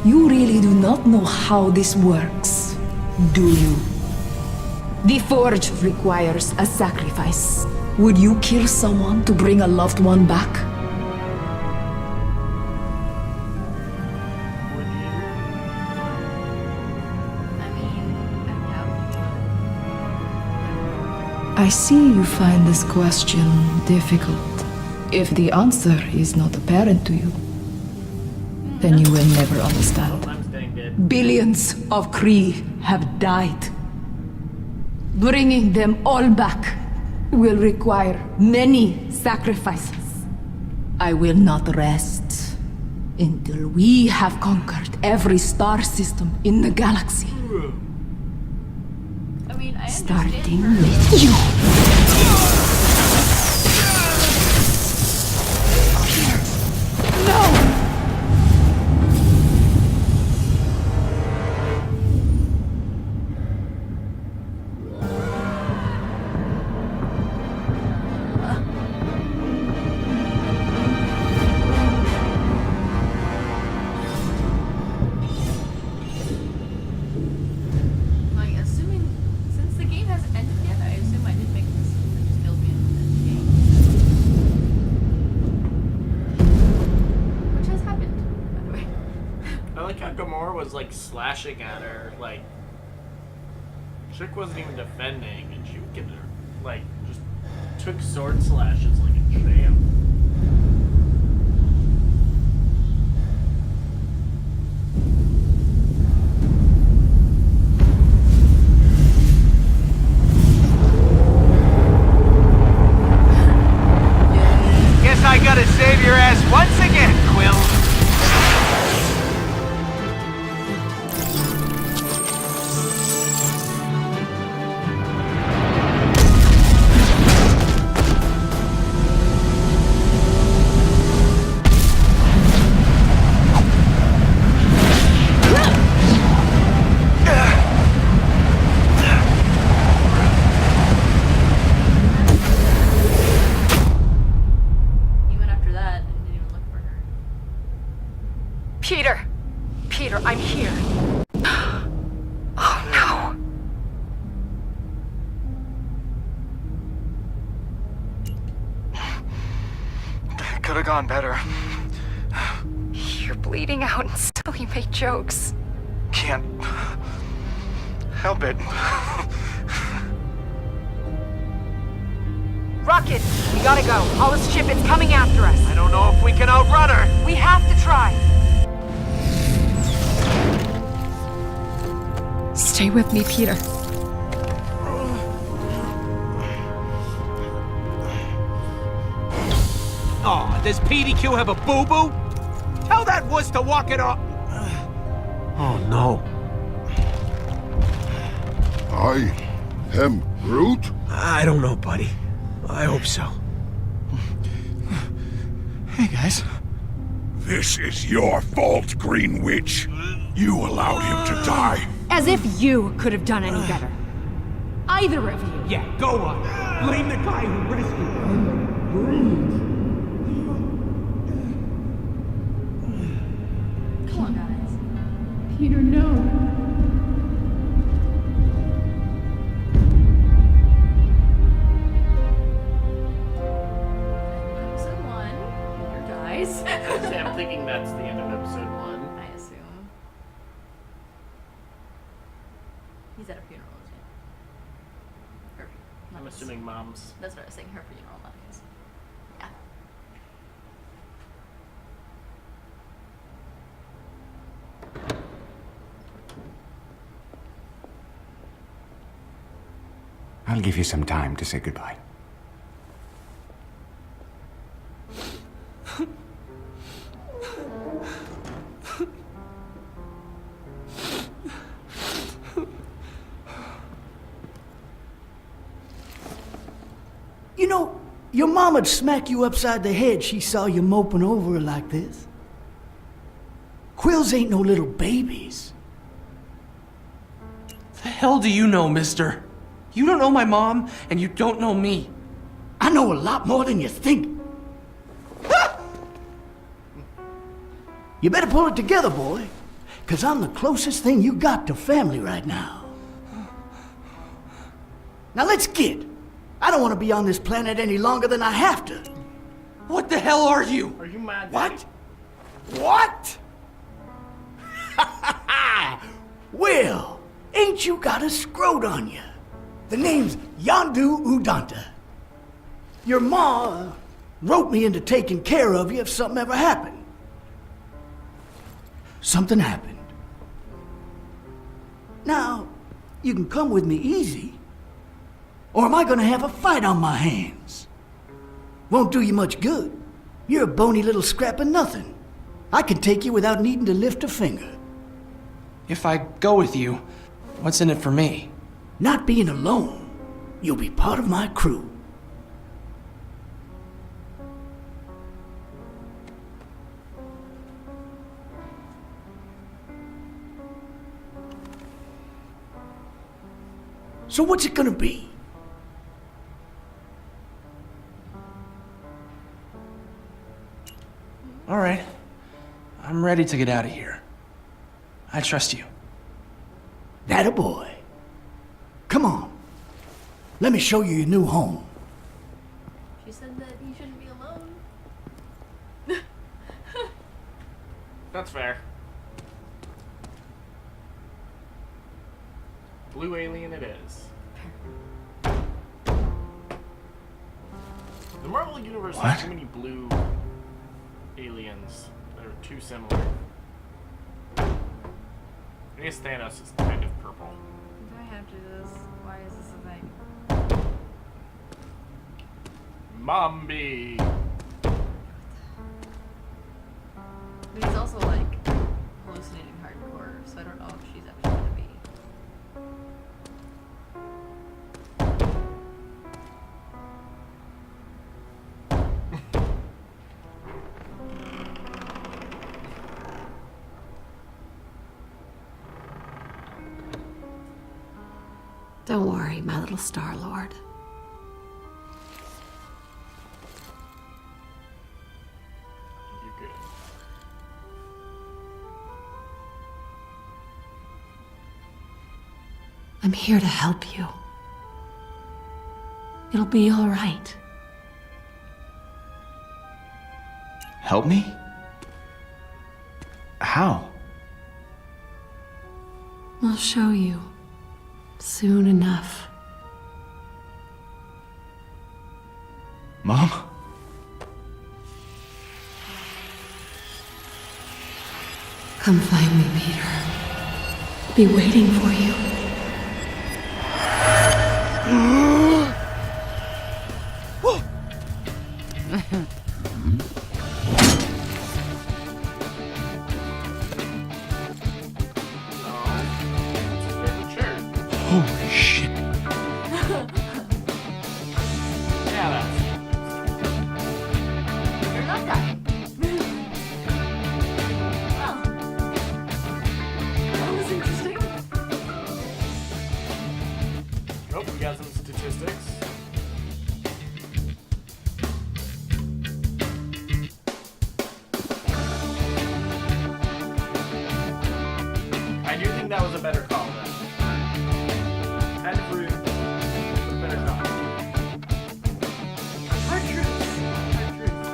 [SPEAKER 15] You really do not know how this works, do you? The Forge requires a sacrifice. Would you kill someone to bring a loved one back? I see you find this question difficult. If the answer is not apparent to you, then you will never understand. Billions of Kree have died. Bringing them all back will require many sacrifices. I will not rest until we have conquered every star system in the galaxy.
[SPEAKER 8] I mean, I
[SPEAKER 15] Starting with you. No!
[SPEAKER 8] Like, assuming, since the game hasn't ended yet, I assume I did make a
[SPEAKER 1] was like slashing at her, like chick wasn't even defending, and she would get her like just took sword slashes like a champ.
[SPEAKER 6] Guess I gotta save your ass once again, Quill.
[SPEAKER 8] He went after that and didn't even look for her.
[SPEAKER 2] Peter! Peter, I'm here. Oh no.
[SPEAKER 5] Could have gone better.
[SPEAKER 2] You're bleeding out and still you make jokes.
[SPEAKER 5] Can't help it.
[SPEAKER 2] Rocket, we gotta go. Hollis' ship is coming after us.
[SPEAKER 6] I don't know if we can outrun her.
[SPEAKER 2] We have to try.
[SPEAKER 15] Stay with me, Peter.
[SPEAKER 6] Aw, does PDQ have a boo-boo? Tell that wuss to walk it off. Oh, no.
[SPEAKER 7] I am Groot?
[SPEAKER 12] I don't know, buddy. I hope so.
[SPEAKER 5] Hey, guys.
[SPEAKER 7] This is your fault, Green Witch. You allowed him to die.
[SPEAKER 11] As if you could have done any better. Either of you.
[SPEAKER 6] Yeah, go on. Blame the guy who rescued her.
[SPEAKER 8] Come on, guys.
[SPEAKER 15] Peter, no.
[SPEAKER 8] Episode 1. Peter dies.
[SPEAKER 1] See, I'm thinking that's the end of episode 1.
[SPEAKER 8] I assume. He's at a funeral, isn't he? Or, not
[SPEAKER 1] I'm
[SPEAKER 8] his.
[SPEAKER 1] assuming mom's.
[SPEAKER 8] That's what I was saying, her funeral, not his. Yeah.
[SPEAKER 18] I'll give you some time to say goodbye.
[SPEAKER 10] You know, your mama'd smack you upside the head she saw you moping over her like this. Quills ain't no little babies.
[SPEAKER 12] The hell do you know, mister? You don't know my mom, and you don't know me.
[SPEAKER 10] I know a lot more than you think. You better pull it together, boy, because I'm the closest thing you got to family right now. Now let's get. I don't want to be on this planet any longer than I have to.
[SPEAKER 12] What the hell are you?
[SPEAKER 1] Are you mad?
[SPEAKER 10] What? What? Well, ain't you got a scrote on you? The name's Yandu Udanta. Your ma wrote me into taking care of you if something ever happened. Something happened. Now, you can come with me easy, or am I gonna have a fight on my hands? Won't do you much good. You're a bony little scrap of nothing. I can take you without needing to lift a finger.
[SPEAKER 12] If I go with you, what's in it for me?
[SPEAKER 10] Not being alone, you'll be part of my crew. So what's it gonna be?
[SPEAKER 12] All right. I'm ready to get out of here. I trust you.
[SPEAKER 10] That a boy. Come on. Let me show you your new home.
[SPEAKER 8] She said that he shouldn't be alone.
[SPEAKER 1] That's fair. Blue alien it is. The Marvel Universe has too many blue aliens that are too similar. I guess Thanos is kind of purple.
[SPEAKER 8] Do I have to do this? Why is this a thing?
[SPEAKER 1] Mombi!
[SPEAKER 8] But he's also like hallucinating hardcore, so I don't know if she's actually gonna be.
[SPEAKER 13] Don't worry, my little Star-Lord.
[SPEAKER 1] You're good.
[SPEAKER 13] I'm here to help you. It'll be all right.
[SPEAKER 5] Help me? How?
[SPEAKER 13] I'll show you. Soon enough.
[SPEAKER 5] Mom?
[SPEAKER 13] Come find me, Peter. Be waiting for you.
[SPEAKER 5] Holy shit.
[SPEAKER 1] Yeah, that's.
[SPEAKER 8] You're not dying. Well, that was interesting.
[SPEAKER 1] Oh, we got some statistics. I do think that was a better call then. Kind of rude, but a better call. Hard truths. Hard truths.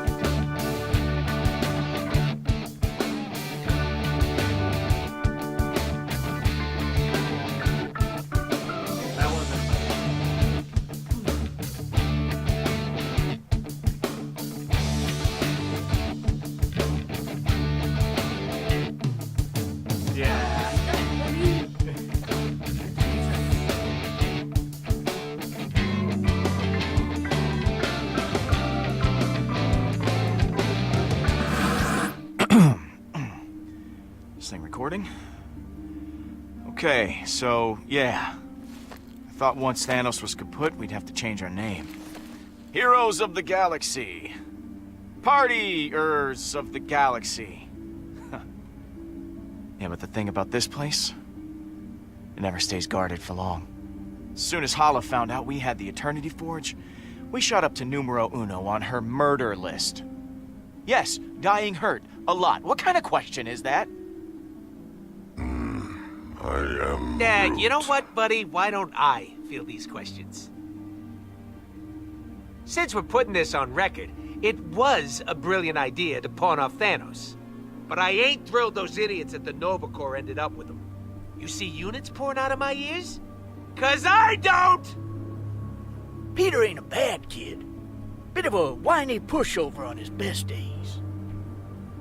[SPEAKER 1] That wasn't yeah.
[SPEAKER 5] This thing recording? Okay, so, yeah. I thought once Thanos was kaput, we'd have to change our name. Heroes of the Galaxy. Partiers of the Galaxy. Yeah, but the thing about this place, it never stays guarded for long. As soon as Hala found out we had the Eternity Forge, we shot up to numero uno on her murder list. Yes, dying hurt. A lot. What kind of question is that?
[SPEAKER 7] I am.
[SPEAKER 6] Yeah, you know what, buddy? Why don't I field these questions? Since we're putting this on record, it was a brilliant idea to pawn off Thanos. But I ain't thrilled those idiots at the Nova Corps ended up with him. You see units pouring out of my ears? 'Cause I don't!
[SPEAKER 10] Peter ain't a bad kid. Bit of a whiny pushover on his best days.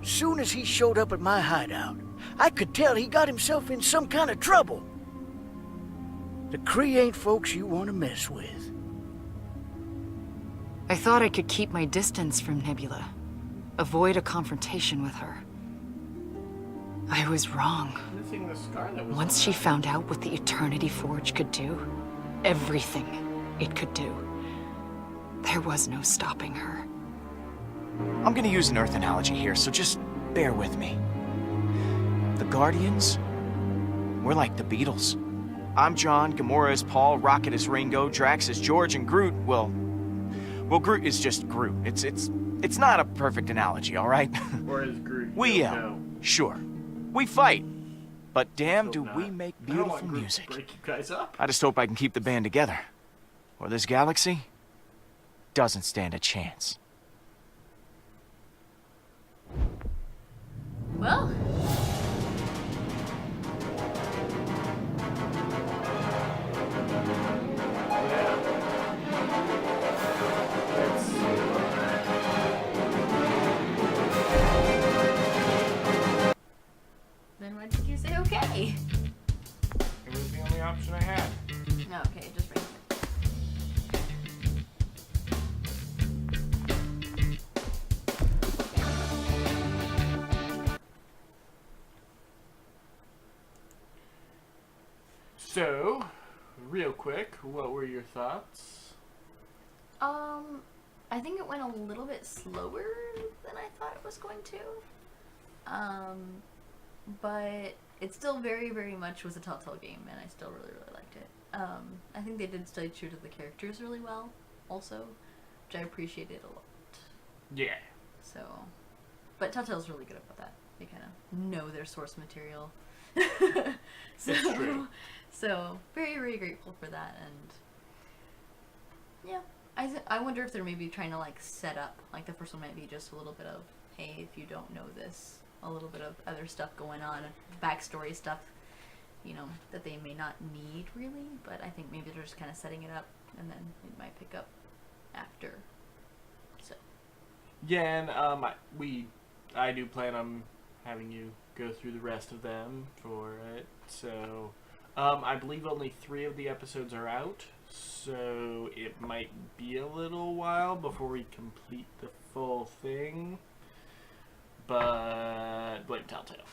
[SPEAKER 10] Soon as he showed up at my hideout, I could tell he got himself in some kind of trouble. The Kree ain't folks you want to mess with.
[SPEAKER 9] I thought I could keep my distance from Nebula. Avoid a confrontation with her. I was wrong.
[SPEAKER 1] Missing the scar that was
[SPEAKER 9] Once she found out what the Eternity Forge could do, everything it could do, there was no stopping her.
[SPEAKER 5] I'm gonna use an Earth analogy here, so just bear with me. The Guardians, we're like the Beatles. I'm John, Gamora is Paul, Rocket is Ringo, Drax is George, and Groot, well, Groot is just Groot. It's not a perfect analogy, all right?
[SPEAKER 1] Or is Groot?
[SPEAKER 5] We yell,
[SPEAKER 1] No.
[SPEAKER 5] sure. We fight, but damn do
[SPEAKER 1] not.
[SPEAKER 5] we make
[SPEAKER 1] I don't want
[SPEAKER 5] beautiful
[SPEAKER 1] Groot to
[SPEAKER 5] music.
[SPEAKER 1] break you guys up.
[SPEAKER 5] I just hope I can keep the band together. Or this galaxy doesn't stand a chance.
[SPEAKER 8] Well.
[SPEAKER 1] So, real quick, what were your thoughts?
[SPEAKER 8] I think it went a little bit slower than I thought it was going to. But it still very, very much was a Telltale game, and I still really, really liked it. I think they did stay true to the characters really well, also, which I appreciated a lot.
[SPEAKER 1] Yeah.
[SPEAKER 8] So, but Telltale's really good about that. They kind of know their source material. So,
[SPEAKER 1] That's true.
[SPEAKER 8] So, very, very grateful for that, and yeah. I wonder if they're maybe trying to like set up, like the first one might be just a little bit of, hey, if you don't know this, a little bit of other stuff going on, backstory stuff, you know, that they may not need really, but I think maybe they're just kind of setting it up, and then it might pick up after. So.
[SPEAKER 1] Yeah, and I do plan on having you go through the rest of them for it. So, I believe only 3 of the episodes are out. So it might be a little while before we complete the full thing, but blame Telltale.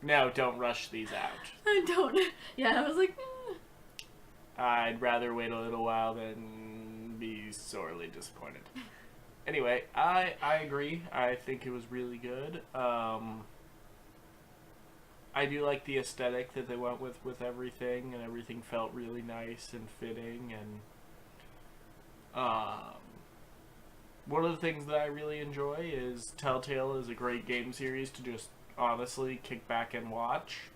[SPEAKER 1] No, don't rush these out.
[SPEAKER 8] I don't. Yeah, I was like,
[SPEAKER 1] I'd rather wait a little while than be sorely disappointed. Anyway, I agree. I think it was really good. I do like the aesthetic that they went with everything, and everything felt really nice and fitting, and one of the things that I really enjoy is Telltale is a great game series to just honestly kick back and watch,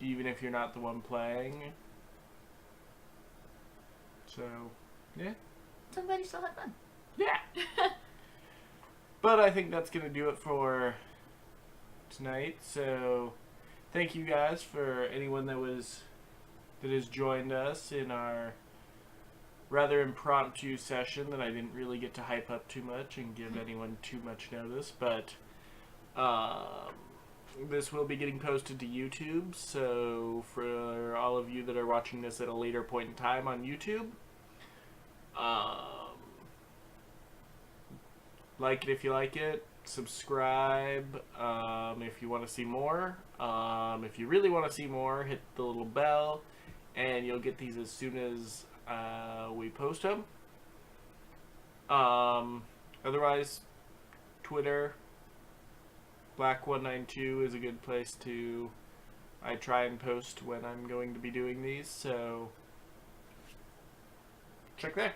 [SPEAKER 1] even if you're not the one playing. So, yeah.
[SPEAKER 8] Somebody still had fun.
[SPEAKER 1] Yeah. But I think that's going to do it for tonight. So thank you guys for anyone that has joined us in our rather impromptu session that I didn't really get to hype up too much and give anyone too much notice, but this will be getting posted to YouTube, so for all of you that are watching this at a later point in time on YouTube, like it if you like it, subscribe if you want to see more. If you really want to see more, hit the little bell, and you'll get these as soon as we post them. Otherwise, Twitter, Blaque192 is a good place to. I try and post when I'm going to be doing these, so check there.